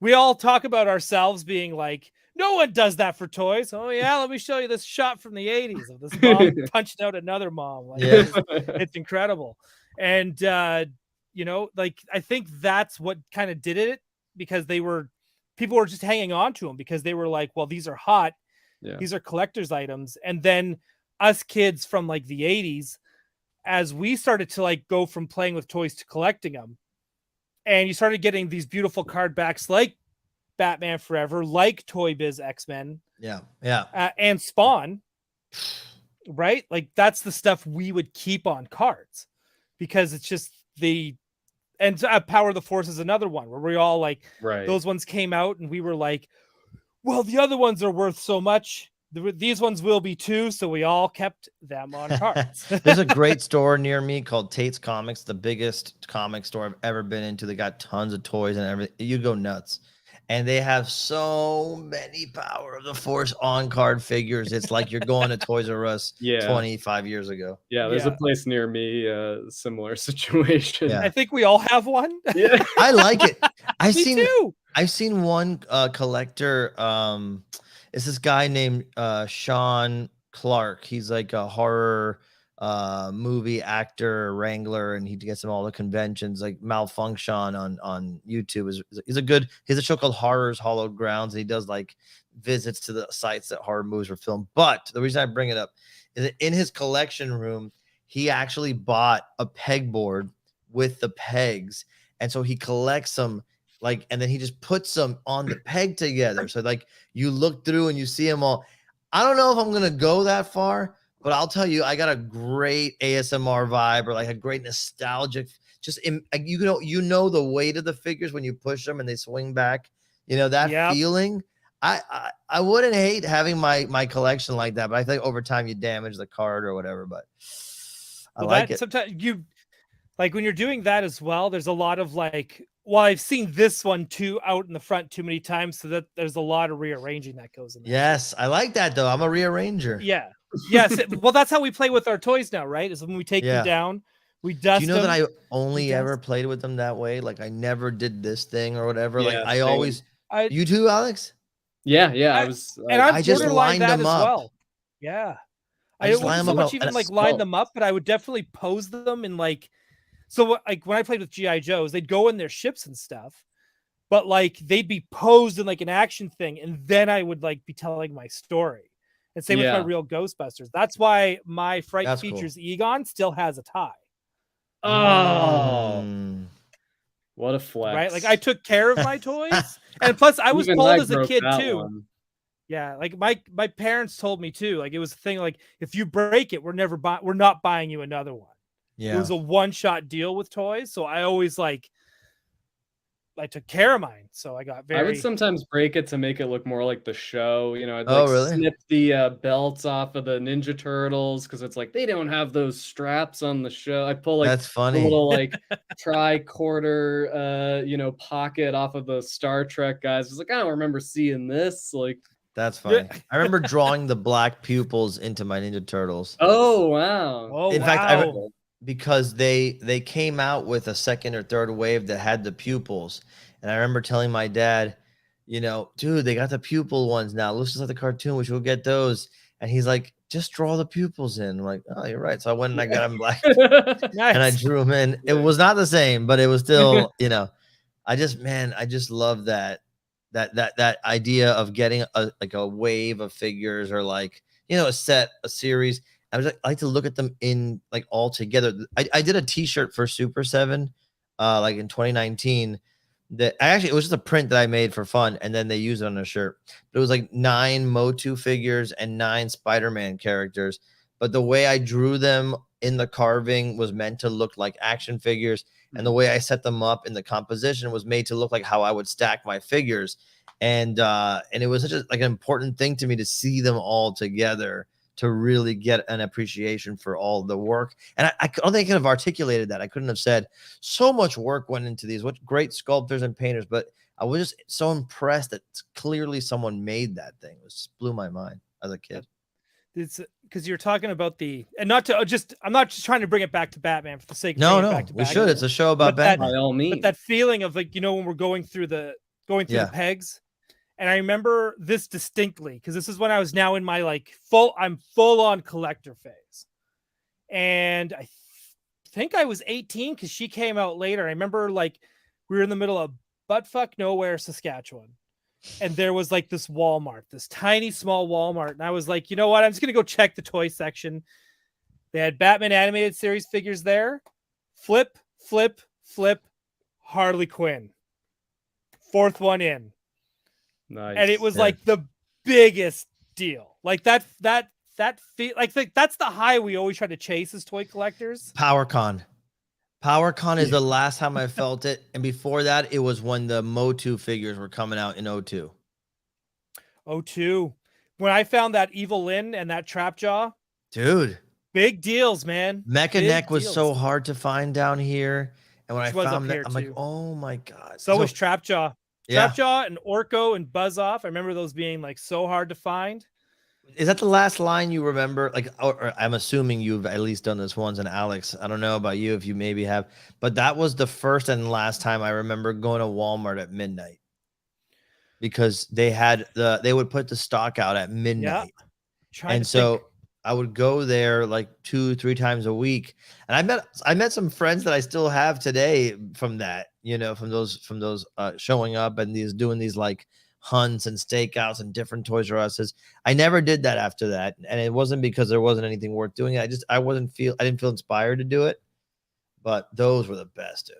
we all talk about ourselves being like, no one does that for toys. Oh yeah, let me show you this shot from the 80s of this mom punching out another mom. Like it's incredible. And like I think that's what kind of did it, because people were just hanging on to them because they were like, well, these are hot. Yeah. These are collector's items. And then us kids from like the 80s, as we started to like go from playing with toys to collecting them, and you started getting these beautiful card backs like Batman Forever, like Toy Biz X-Men, and Spawn, right? Like that's the stuff we would keep on cards because it's just Power of the Force is another one where we all like, those ones came out and we were like, well, the other ones are worth so much. These ones will be too, so we all kept them on cards. There's a great store near me called Tate's Comics, the biggest comic store I've ever been into. They got tons of toys and everything. You go nuts. And they have so many Power of the Force on card figures. It's like you're going to Toys R Us 25 years ago. Yeah, there's a place near me, similar situation. I think we all have one. Yeah, I like it. I've seen one collector. It's this guy named Sean Clark. He's like a horror movie actor, wrangler, and he gets them all the conventions like Malfunction on YouTube. He's a show called Horrors Hallowed Grounds, and he does like visits to the sites that horror movies were filmed. But the reason I bring it up is that in his collection room, he actually bought a pegboard with the pegs, and so he collects them and then he just puts them on the peg together. So like you look through and you see them all. I don't know if I'm gonna go that far, but I'll tell you, I got a great ASMR vibe, or like a great nostalgic. You know the weight of the figures when you push them and they swing back. You know that feeling. I wouldn't hate having my collection like that, but I think over time you damage the card or whatever. But I like it. Sometimes you like when you're doing that as well. There's a lot of like, well, I've seen this one too out in the front too many times, so that there's a lot of rearranging that goes in there. Yes, I like that though. I'm a rearranger. Yeah. Yes. Well, that's how we play with our toys now, right? Is when we take them down, we dust. Do you know that I only ever played with them that way? Like I never did this thing or whatever. Yeah, like I always. You too, Alex? Yeah. I just lined them as up. well. Yeah. I just wouldn't so much even like line them up, but I would definitely pose them in like. So like when I played with G.I. Joes, they'd go in their ships and stuff, but like they'd be posed in like an action thing, and then I would like be telling my story. And same with my real Ghostbusters. That's why my Fright Features Egon still has a tie. Oh, what a flex! Right, like I took care of my toys, and plus I was Even told I as a broke kid that too. one. Yeah, like my parents told me too. Like it was a thing. Like if you break it, we're not buying you another one. It was a one-shot deal with toys, so I always I took care of mine. So I got I would very sometimes break it to make it look more like the show. You know, I'd Oh, like really? snip the belts off of the Ninja Turtles because it's like they don't have those straps on the show. I pull like That's the funny. little like tricorder you know, pocket off of the Star Trek guys. It's like I don't remember seeing this. Like That's funny. I remember drawing the black pupils into my Ninja Turtles. oh wow. oh In fact, wow. because they came out with a second or third wave that had the pupils, and I remember telling my dad, you know, dude, they got the pupil ones now. Looks just like the cartoon. We should go get those. And he's like, just draw the pupils in. I'm like, oh, you're right. So I went and I got them black, and I Nice. drew them in. It was not the same, but it was still, you know, I just love that idea of getting a wave of figures, or like, you know, a series. I like to look at them in like all together. I did a t-shirt for Super 7 like in 2019 that it was just a print that I made for fun, and then they used it on a shirt. But it was like 9 Motu figures and 9 Spider-Man characters. But the way I drew them in the carving was meant to look like action figures, and the way I set them up in the composition was made to look like how I would stack my figures. And it was such a like an important thing to me to see them all together, to really get an appreciation for all the work. And I don't think I could have articulated that. I couldn't have said so much work went into these. What great sculptors and painters. But I was just so impressed that clearly someone made that thing. It just blew my mind as a kid. It's because you're talking about I'm not just trying to bring it back to Batman for the sake of No, bringing it back to we Batman. should. It's a show about But Batman. By all means. But that feeling of like, you know, when we're going through the pegs. And I remember this distinctly because this is when I was now in my I'm full on collector phase. And I think I was 18 because she came out later. I remember like we were in the middle of buttfuck nowhere, Saskatchewan. And there was like this Walmart, this tiny small Walmart. And I was like, you know what? I'm just going to go check the toy section. They had Batman animated series figures there. Flip, Harley Quinn. Fourth one in. Nice. And it was like the biggest deal. Like that's the high we always try to chase as toy collectors. PowerCon is the last time I felt it. And before that, it was when the Motu figures were coming out in 02. 02. When I found that Evil Lynn and that Trapjaw. Dude. Big deals, man. Mecha Neck was so hard to find down here. And when I found that, I'm like, oh my God. So was Trapjaw. Yeah. Trapjaw and Orko and Buzz Off. I remember those being like so hard to find. Is that the last line you remember? Like, or I'm assuming you've at least done this once. And Alex, I don't know about you if you maybe have, but that was the first and last time I remember going to Walmart at midnight, because they would put the stock out at midnight. Yeah. And so I would go there like 2-3 times a week. And I met some friends that I still have today from that, you know, from those showing up and doing these like hunts and stakeouts and different Toys R Us's. I never did that after that. And it wasn't because there wasn't anything worth doing. I didn't feel inspired to do it, but those were the best, dude.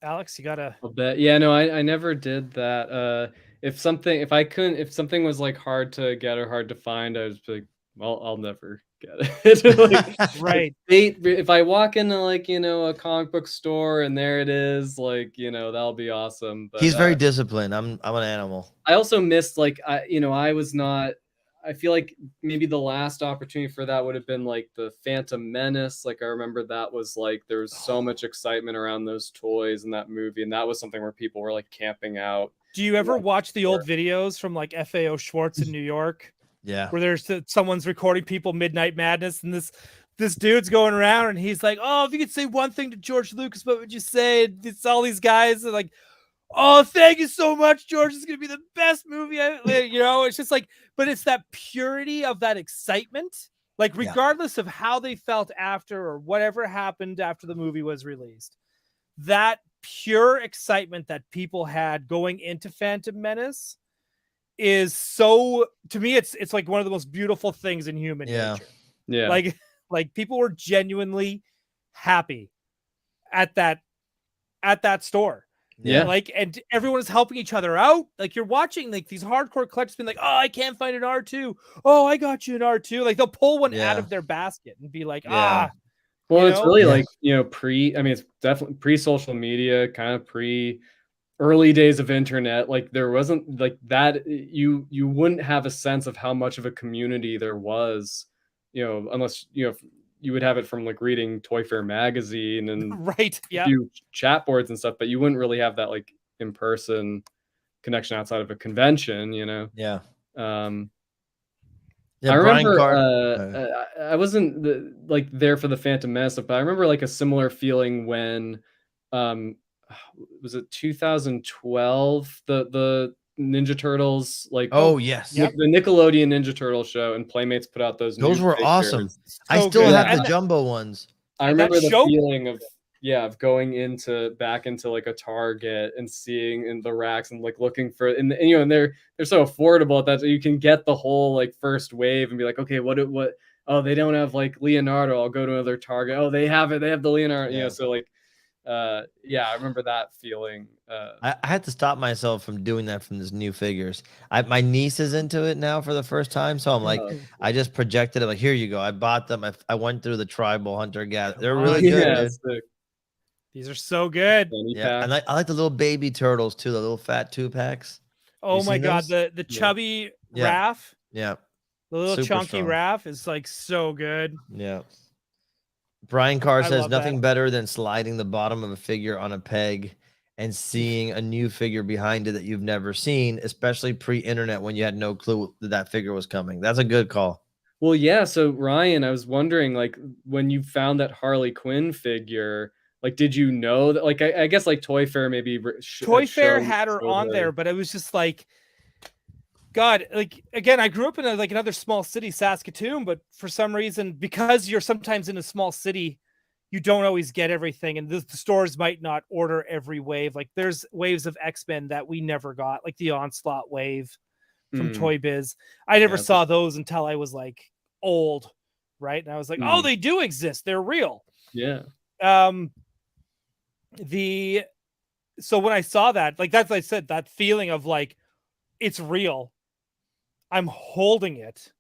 Alex, you gotta. I'll bet. Yeah, no, I never did that. If something was like hard to get or hard to find, I was like, well, I'll never get it. Like, right. If I walk into like, you know, a comic book store and there it is, like, you know, that'll be awesome. But he's very disciplined. I'm an animal. I also missed I feel like maybe the last opportunity for that would have been like the Phantom Menace. Like I remember that was like there was so much excitement around those toys in that movie, and that was something where people were like camping out. Do you ever watch the old videos from like FAO Schwartz in New York? Yeah. Where there's someone's recording people Midnight Madness, and this dude's going around and he's like, oh, if you could say one thing to George Lucas, what would you say? And it's all these guys are like, oh, thank you so much, George. It's going to be the best movie. You know, it's just like, but it's that purity of that excitement. Like regardless of how they felt after or whatever happened after the movie was released, that pure excitement that people had going into Phantom Menace is so, to me, it's like one of the most beautiful things in human nature. Yeah. Like people were genuinely happy at that store. Yeah. Like, and everyone is helping each other out. Like, you're watching like these hardcore collectors being like, oh, I can't find an R2. Oh, I got you an R2. Like, they'll pull one out of their basket and be like, Yeah. Well, it's really Yeah. like, I mean, it's definitely pre-social media, kind of early days of internet. Like, there wasn't like that. You wouldn't have a sense of how much of a community there was, unless, you would have it from like reading Toy Fair magazine and right. a few chat boards and stuff, but you wouldn't really have that like in-person connection outside of a convention, Yeah. I remember I wasn't like there for the Phantom Menace stuff, but I remember like a similar feeling when was it 2012 the Ninja Turtles, like yes, the Nickelodeon Ninja Turtle show, and Playmates put out those were figures. awesome. So I still good. have the jumbo ones. I remember the feeling of going back into like a Target and seeing in the racks and like looking for, and they're so affordable at that, so you can get the whole like first wave and be like, okay, what oh, they don't have like Leonardo, I'll go to another Target. Oh, they have the Leonardo, so like I remember that feeling. I had to stop myself from doing that from these new figures. My niece is into it now for the first time, so I'm like, I just projected it like, here you go. I bought them. I went through the tribal hunter gather. They're really good, dude. These are so good. Yeah, and I like the little baby turtles too, the little fat 2-packs. Oh my god, the chubby Raph. Yeah. The little chunky Raph is like so good. Yeah. Brian Carr says nothing better than sliding the bottom of a figure on a peg and seeing a new figure behind it that you've never seen, especially pre-internet when you had no clue that figure was coming. That's a good call. Well, yeah. So Ryan, I was wondering, like, when you found that Harley Quinn figure, like, did you know that? Like, I guess like Toy Fair maybe. Toy Fair had her on there, but it was just like, God, like, again, I grew up in another small city, Saskatoon, but for some reason, because you're sometimes in a small city, you don't always get everything, and the stores might not order every wave. Like, there's waves of X-Men that we never got, like the Onslaught wave from Toy Biz. I never saw those until I was like old, right? And I was like, oh, they do exist. They're real. Yeah. So when I saw that, like, that's, like I said, that feeling of like, it's real. I'm holding it.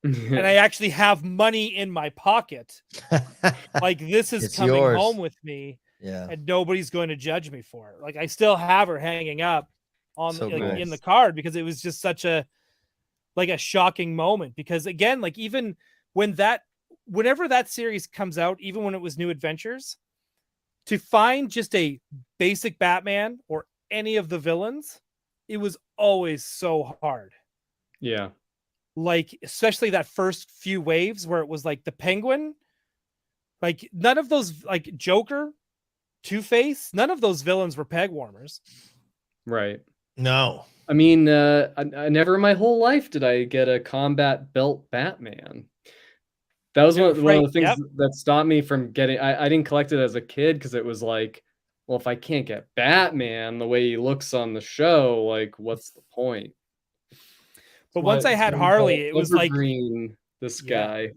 And I actually have money in my pocket. Like, this is coming home with me. Yeah. And nobody's going to judge me for it. Like, I still have her hanging up on in the card, because it was just such a shocking moment. Because again, like, even whenever that series comes out, even when it was New Adventures, to find just a basic Batman or any of the villains, it was always so hard. Yeah. Like, especially that first few waves where it was like the Penguin, like none of those, like Joker, Two-Face, none of those villains were peg warmers. Right. No. I mean, I never in my whole life did I get a combat belt Batman. That was one of the things that stopped me from getting. I didn't collect it as a kid because it was like, well, if I can't get Batman the way he looks on the show, like, what's the point? But once I had Harley, it was like, this guy.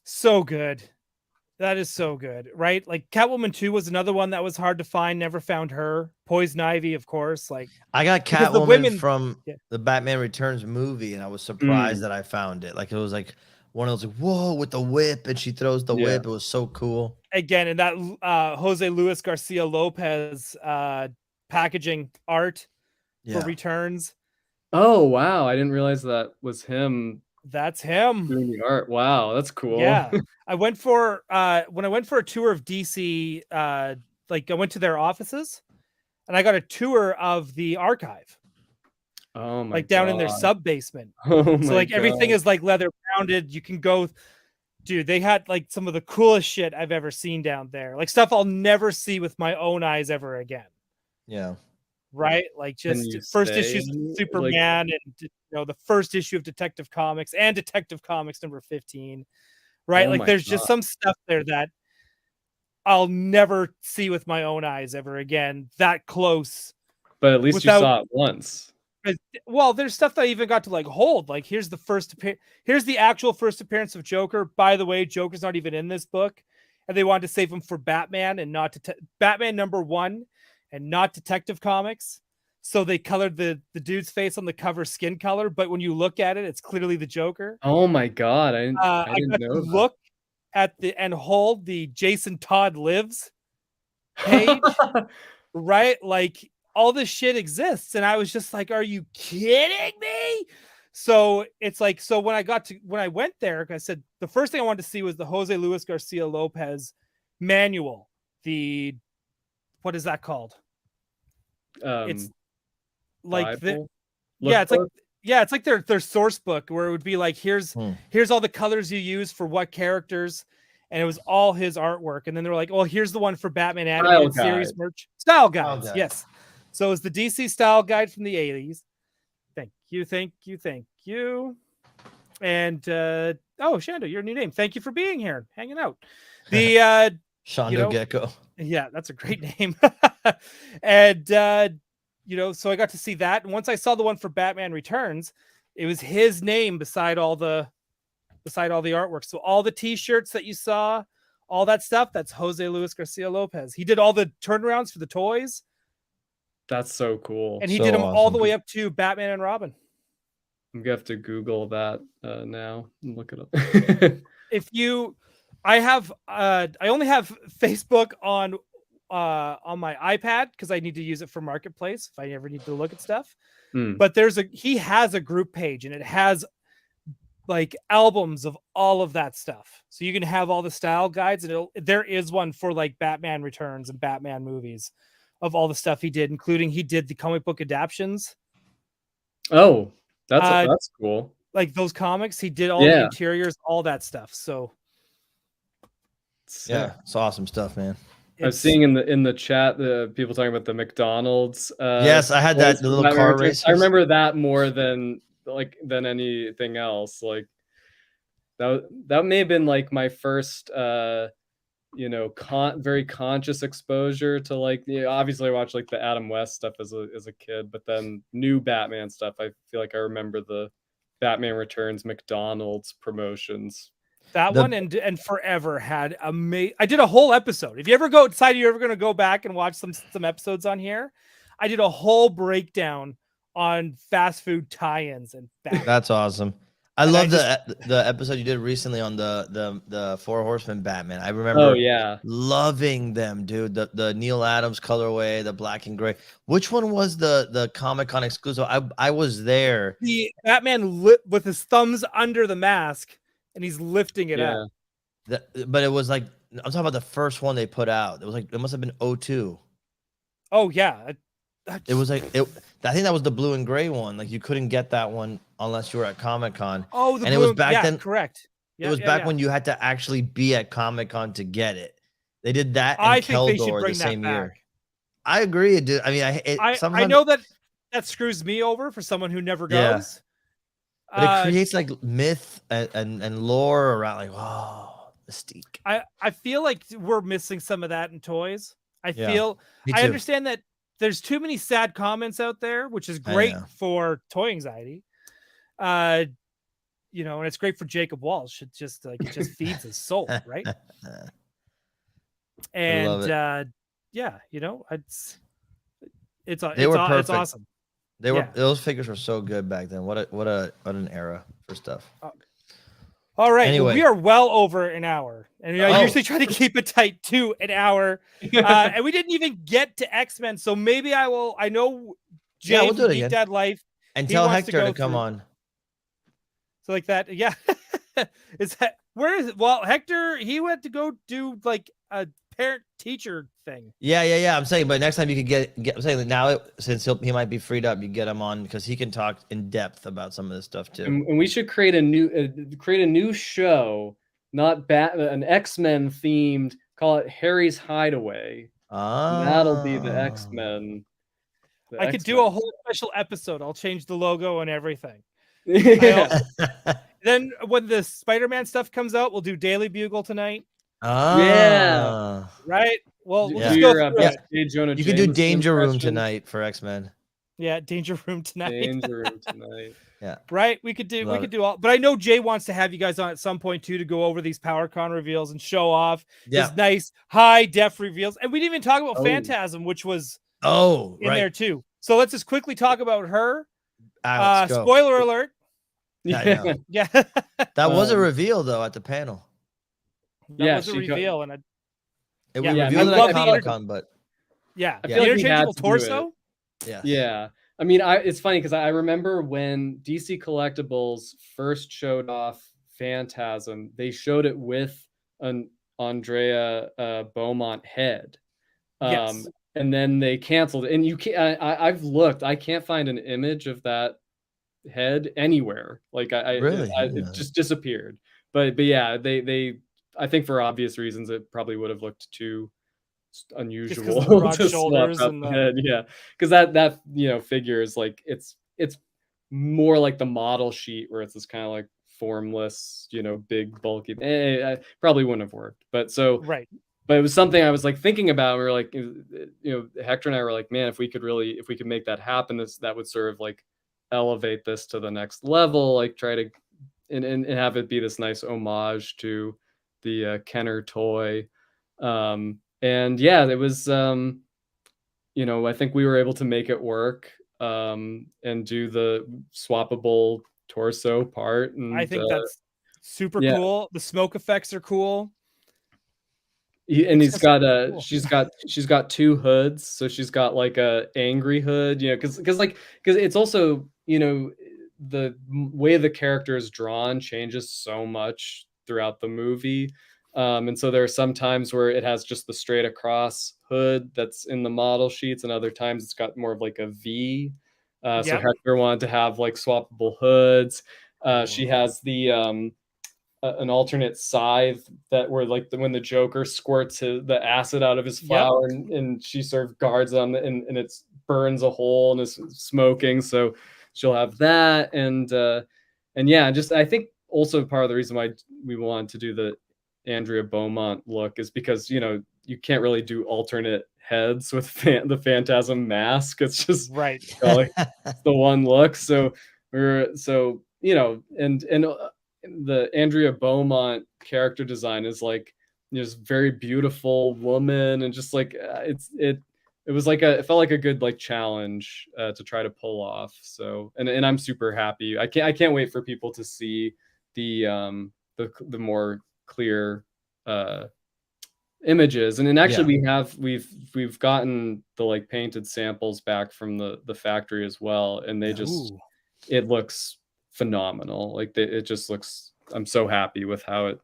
So good. That is so good, right? Like, Catwoman 2 was another one that was hard to find. Never found her. Poison Ivy, of course. Like, I got Catwoman from the Batman Returns movie, and I was surprised that I found it. Like, it was like one of those, like, whoa, with the whip, and she throws the whip. It was so cool. Again, and that Jose Luis Garcia Lopez packaging art for Returns. Oh, wow. I didn't realize that was him. That's him doing the art. Wow, that's cool. Yeah. I went for when I went for a tour of DC, like, I went to their offices and I got a tour of the archive. Oh my God. Like, down in their sub basement. Oh so like everything is like leather bounded. You can go, dude, they had like some of the coolest shit I've ever seen down there. Like, stuff I'll never see with my own eyes ever again. Yeah. Right? Like, just first issues of Superman, and the first issue of Detective Comics and Detective Comics number 15. Right? Like, there's just some stuff there that I'll never see with my own eyes ever again, that close. But at least you saw it once. Well, there's stuff that I even got to like hold. Like, here's the actual first appearance of Joker. By the way, Joker's not even in this book. and they wanted to save him for Batman and not Batman #1 and not Detective Comics. So they colored the dude's face on the cover skin color, but when you look at it, it's clearly the Joker. Oh my god, I didn't got know to that. look at and hold the Jason Todd Lives page, right? Like all this shit exists, and I was just like, "Are you kidding me?" So it's like, so when I went there, I said the first thing I wanted to see was the Jose Luis Garcia Lopez manual. What is that called? It's like it's like their source book, where it would be like, here's all the colors you use for what characters, and it was all his artwork. And then they were like, "Oh, here's the one for Batman animated series merch style guides." Yes, so it was the DC style guide from the 80s. Thank you. And Shando, your new name. Thank you for being here, hanging out. The Shando Gecko. Yeah, that's a great name. And so I got to see that. And once I saw the one for Batman Returns, it was his name beside all the artwork. So all the t-shirts that you saw, all that stuff, that's Jose Luis Garcia Lopez. He did all the turnarounds for the toys. That's so cool. And he did them all the way up to Batman and Robin. I'm gonna have to Google that now and look it up. I only have Facebook on my iPad because I need to use it for Marketplace if I ever need to look at stuff. But he has a group page, and it has like albums of all of that stuff. So you can have all the style guides, and there is one for like Batman Returns and Batman movies of all the stuff he did, including he did the comic book adaptions. Oh, that's cool. Like those comics, he did all the interiors, all that stuff. So yeah, it's awesome stuff, man. I was seeing in the chat the people talking about the McDonald's. Yes, I had that, the little car race. I remember that more than anything else. Like that may have been like my first very conscious exposure to obviously I watched like the Adam West stuff as a kid, but then new Batman stuff, I feel like I remember the Batman Returns McDonald's promotions. That one and Forever had I did a whole episode. If you ever decide you're ever going to go back and watch some episodes on here, I did a whole breakdown on fast food tie-ins and that's awesome. I love the episode you did recently on the Four Horsemen Batman. I remember loving them, dude. The Neil Adams colorway, the black and gray. Which one was the Comic-Con exclusive? I was there. The Batman lit with his thumbs under the mask, and he's lifting it up. But it was like, I'm talking about the first one they put out. It was like, it must have been 02. Oh yeah. It was like I think that was the blue and gray one. Like you couldn't get that one unless you were at Comic-Con. Oh, and it was back then. Correct. It was back when you had to actually be at Comic-Con to get it. They did that in Keldor the same year. I agree, dude. I mean, I know that screws me over for someone who never goes. But it creates like myth and lore around, like, wow, mystique. I feel like we're missing some of that in toys. I understand that there's too many sad comments out there, which is great for toy anxiety. And it's great for Jacob Walsh. It just feeds his soul, right? And it's awesome. Those figures were so good back then. What an era for stuff. All right. Anyway, we are well over an hour, and I usually try to keep it tight to an hour. And we didn't even get to X-Men, so maybe I will. I know Jay we'll do it Geek again. Dad Life, and tell Hector to come on. So like that, yeah. Where is it? Well, Hector, he went to go do like a parent teacher thing. Yeah. I'm saying, but next time you could get. I'm saying that now, since he might be freed up, you get him on because he can talk in depth about some of this stuff too. And we should create a new show, not an X-Men themed. Call it Harry's Hideaway. That'll be the X-Men. I could do a whole special episode. I'll change the logo and everything. Then when the Spider-Man stuff comes out, we'll do Daily Bugle tonight. Right. Well, we'll just go through it. You can do Danger Room tonight for X-Men. Yeah, Danger Room tonight. Danger Room tonight. Yeah. Right? We could do all, but I know Jay wants to have you guys on at some point too to go over these PowerCon reveals and show off his nice high def reveals. And we didn't even talk about Phantasm, which was in there too. So let's just quickly talk about her. Spoiler alert. Yeah. Yeah. That was a reveal though at the panel. That was a reveal, and it was revealed at Comic-Con, but I feel like interchangeable torso. Yeah. I mean, it's funny because I remember when DC Collectibles first showed off Phantasm, they showed it with an Andrea Beaumont head. Yes. And then they canceled it. And you can't, I've looked, I can't find an image of that head anywhere. Like it just disappeared. But yeah, they I think for obvious reasons it probably would have looked too unusual to swap out the head. Yeah, because that figure is like it's more like the model sheet where it's this kind of like formless, big bulky. I probably wouldn't have worked. But but it was something I was like thinking about. We were like, Hector and I were like, man, if we could make that happen, that would sort of like elevate this to the next level, like try to and have it be this nice homage to the Kenner toy. And yeah, it was, I think we were able to make it work and do the swappable torso part. And I think that's super cool. The smoke effects are cool. And she's got two hoods. So she's got like a angry hood, because it's also, the way the character is drawn changes so much throughout the movie. And so there are some times where it has just the straight across hood that's in the model sheets, and other times it's got more of like a V. So Hector wanted to have like swappable hoods. She has the an alternate scythe that where like when the Joker squirts the acid out of his flower, and she sort of guards on and it burns a hole and is smoking. So she'll have that, and yeah, just I think also part of the reason why we wanted to do the Andrea Beaumont look is because you can't really do alternate heads with the Phantasm mask. It's just like it's the one look. So and the Andrea Beaumont character design is like this very beautiful woman, and just like it felt like a good like challenge to try to pull off. So and I'm super happy. I can't wait for people to see the more clear images. And then actually we've gotten the like painted samples back from the factory as well, and they just it looks phenomenal. Like it just looks, I'm so happy with how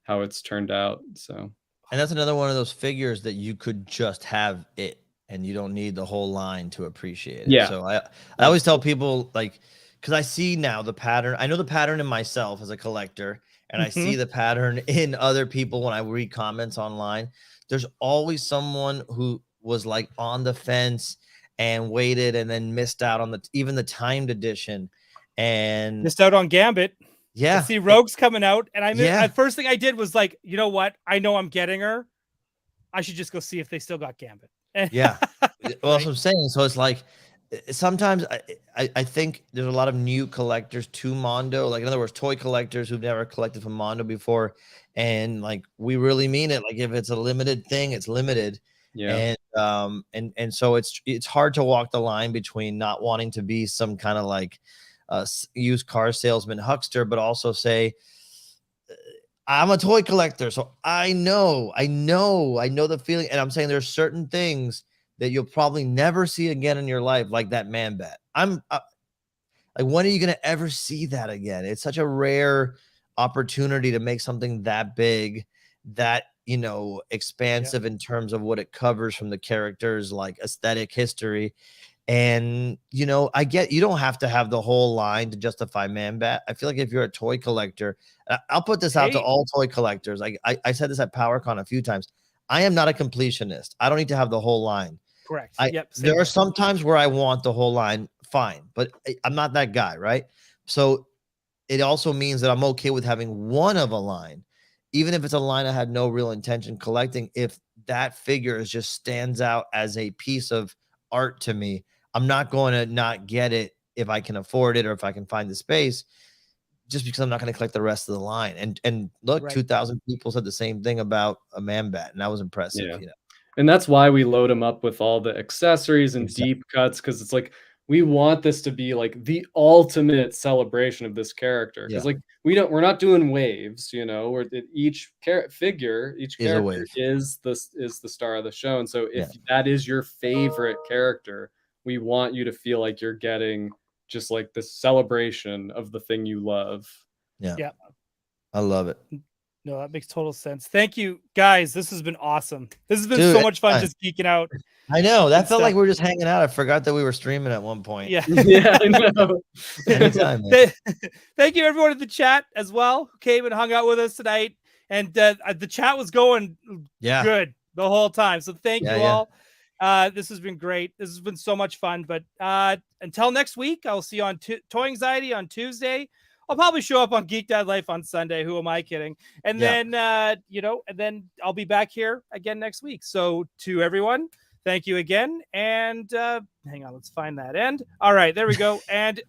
it's turned out. So, and that's another one of those figures that you could just have it and you don't need the whole line to appreciate it. So I always tell people, like, because I see now the pattern. I know the pattern in myself as a collector, and I see the pattern in other people when I read comments online. There's always someone who was like on the fence and waited and then missed out on even the timed edition and missed out on Gambit. Yeah. I see Rogue's coming out, and the first thing I did was like, you know what? I know I'm getting her. I should just go see if they still got Gambit. Yeah. Well, that's what I'm saying. So it's like, sometimes I think there's a lot of new collectors to Mondo, like in other words, toy collectors who've never collected from Mondo before, and like we really mean it. Like if it's a limited thing, it's limited. And so it's hard to walk the line between not wanting to be some kind of like used car salesman huckster, but also say I'm a toy collector, so I know the feeling, and I'm saying there's certain things that you'll probably never see again in your life, like that man bat. Like, when are you going to ever see that again? It's such a rare opportunity to make something that big, that, expansive in terms of what it covers from the characters, like aesthetic history. And, I get you don't have to have the whole line to justify man bat. I feel like if you're a toy collector, I'll put this out to all toy collectors. Like I said this at PowerCon a few times. I am not a completionist. I don't need to have the whole line. Correct. There are some times where I want the whole line, fine, but I'm not that guy, right? So it also means that I'm okay with having one of a line, even if it's a line I had no real intention collecting. If that figure just stands out as a piece of art to me, I'm not going to not get it if I can afford it or if I can find the space, just because I'm not going to collect the rest of the line. And look, 2,000 people said the same thing about a Man Bat, and that was impressive. Yeah. You know, and that's why we load them up with all the accessories and Exactly. deep cuts, because it's like we want this to be like the ultimate celebration of this character. Because Yeah. like we're not doing waves, you know. We're each figure, each Is a character wave. is the star of the show. And so if Yeah. that is your favorite character, we want you to feel like you're getting just like this celebration of the thing you love. Yeah. Yeah. I love it. No, that makes total sense. Thank you, guys. This has been awesome. This has been Dude, so much fun anytime. just geeking out. I know. That and felt like stuff. we were just hanging out. I forgot that we were streaming at one point. Yeah. Yeah, I know. Anytime, man. Thank you, everyone in the chat as well, who came and hung out with us tonight. And the chat was going good the whole time. So thank you all. This has been great. This has been so much fun. But until next week, I'll see you on Toy Anxiety on Tuesday. I'll probably show up on Geek Dad Life on Sunday. Who am I kidding? And then, and then I'll be back here again next week. So to everyone, thank you again. And hang on, let's find that end. All right, there we go. And